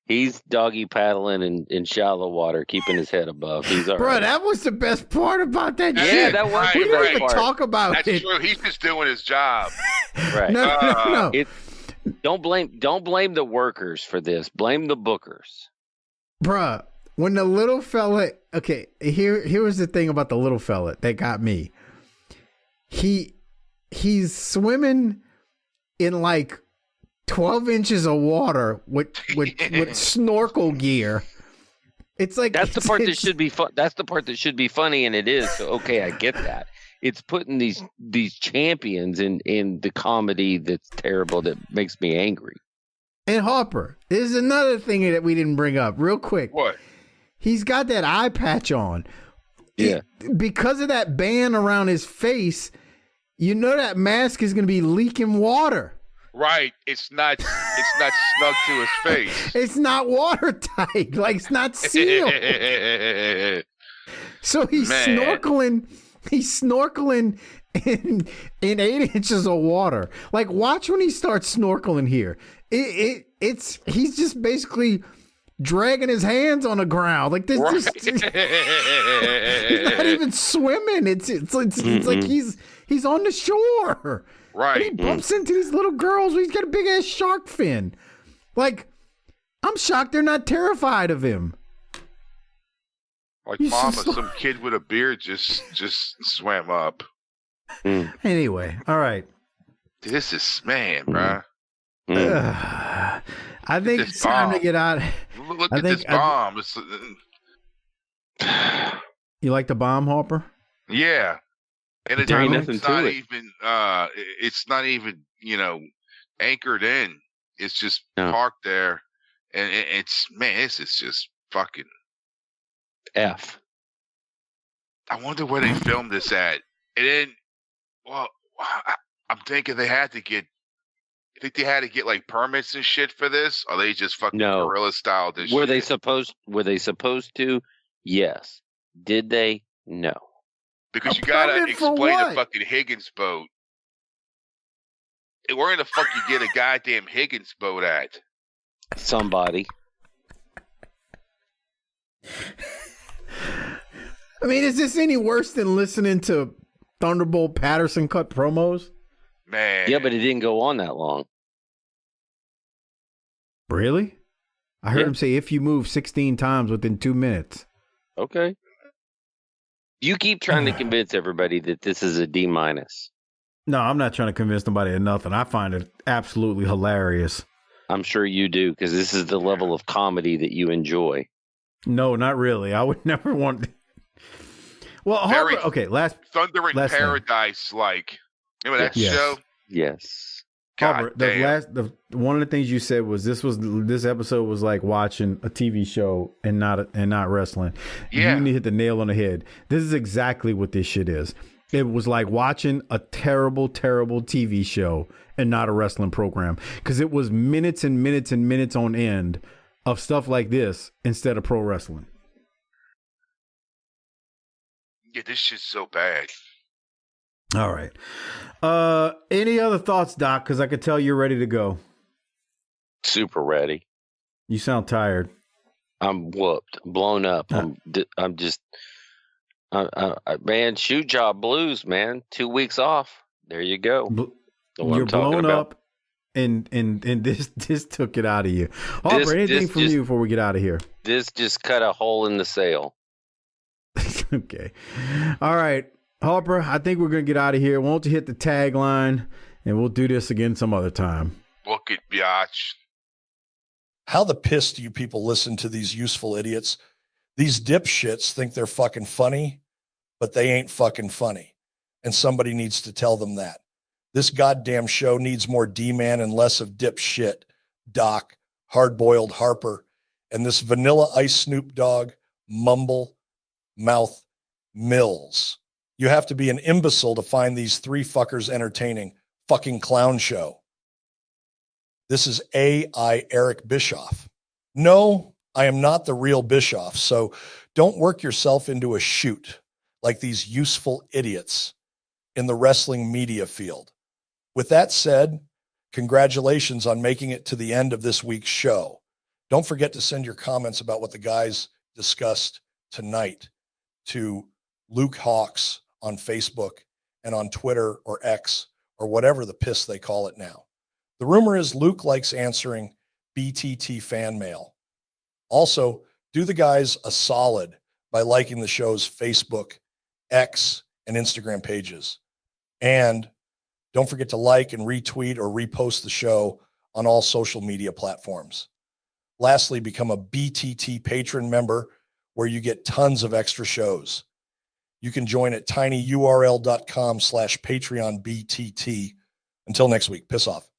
he's doggy paddling in shallow water, keeping his head above. He's all Bro, right. that was the best part about that Yeah, shit. that was we the didn't best even part. talk about That's it. true. He's just doing his job. Right. No. Don't blame the workers for this. Blame the bookers. Bruh, when the little fella, okay, here was the thing about the little fella that got me. He's swimming in like 12 inches of water with snorkel gear. It's like that's the part that should be fun. That's the part that should be funny, and it is. So okay, I get that. It's putting these champions in the comedy that's terrible that makes me angry. And Harper, there's another thing that we didn't bring up real quick. What? He's got that eye patch on. Yeah. Because of that band around his face, you know that mask is going to be leaking water. Right. It's not snug to his face. It's not watertight. Like, it's not sealed. So he's snorkeling. He's snorkeling in 8 inches of water. Like, watch when he starts snorkeling here. He's just basically dragging his hands on the ground. Like this, right. He's not even swimming. It's like he's on the shore. Right. And he bumps into these little girls. He's got a big ass shark fin. Like, I'm shocked they're not terrified of him. Like some kid with a beard just swam up. Anyway, all right. This is bro. I think it's time to get out. Look at this bomb. You like the bomb, Harper? Yeah. And it's not even, anchored in. It's just parked there. And this is just fucking F. I wonder where they filmed this at. And then, I'm thinking they had to get like permits and shit for this, or they just fucking guerrilla style this Were shit? Were they supposed to? Yes. Did they? No. Because you gotta explain the fucking Higgins boat. And where in the fuck you get a goddamn Higgins boat at? Somebody. I mean, is this any worse than listening to Thunderbolt Patterson cut promos? Man. Yeah, but it didn't go on that long. Really? I heard him say if you move 16 times within 2 minutes. Okay. You keep trying to convince everybody that this is a D-. No, I'm not trying to convince nobody of nothing. I find it absolutely hilarious. I'm sure you do, because this is the level of comedy that you enjoy. No, not really. I would never want. Well, Harper, okay. Thunder in Paradise, like remember that show? Yes. Harper, one of the things you said was this episode was like watching a TV show and not wrestling. Yeah. You need to hit the nail on the head. This is exactly what this shit is. It was like watching a terrible, terrible TV show and not a wrestling program, because it was minutes and minutes and minutes on end of stuff like this instead of pro wrestling. Yeah, this shit's so bad. All right. Any other thoughts, Doc? Because I could tell you're ready to go. Super ready. You sound tired. I'm whooped, blown up. I'm just, man, shoe job blues, man. 2 weeks off. There you go. You're blown up, and this took it out of you. Harper, anything from you before we get out of here? This just cut a hole in the sail. Okay. All right. Harper, I think we're going to get out of here. Won't you hit the tagline, and we'll do this again some other time. Book it, biatch. How the piss do you people listen to these useful idiots? These dipshits think they're fucking funny, but they ain't fucking funny. And somebody needs to tell them that. This goddamn show needs more D-Man and less of dipshit, Doc, hard-boiled Harper, and this Vanilla Ice Snoop Dogg, mumble mouth Mills. You have to be an imbecile to find these three fuckers entertaining. Fucking clown show. This is A.I. Eric Bischoff. No, I am not the real Bischoff, so don't work yourself into a shoot like these useful idiots in the wrestling media field. With that said, congratulations on making it to the end of this week's show. Don't forget to send your comments about what the guys discussed tonight to Luke Hawks on Facebook and on Twitter or X or whatever the piss they call it now. The rumor is Luke likes answering BTT fan mail. Also, do the guys a solid by liking the show's Facebook, X, and Instagram pages. And don't forget to like and retweet or repost the show on all social media platforms. Lastly, become a BTT patron member where you get tons of extra shows. You can join at tinyurl.com/PatreonBTT. Until next week, piss off.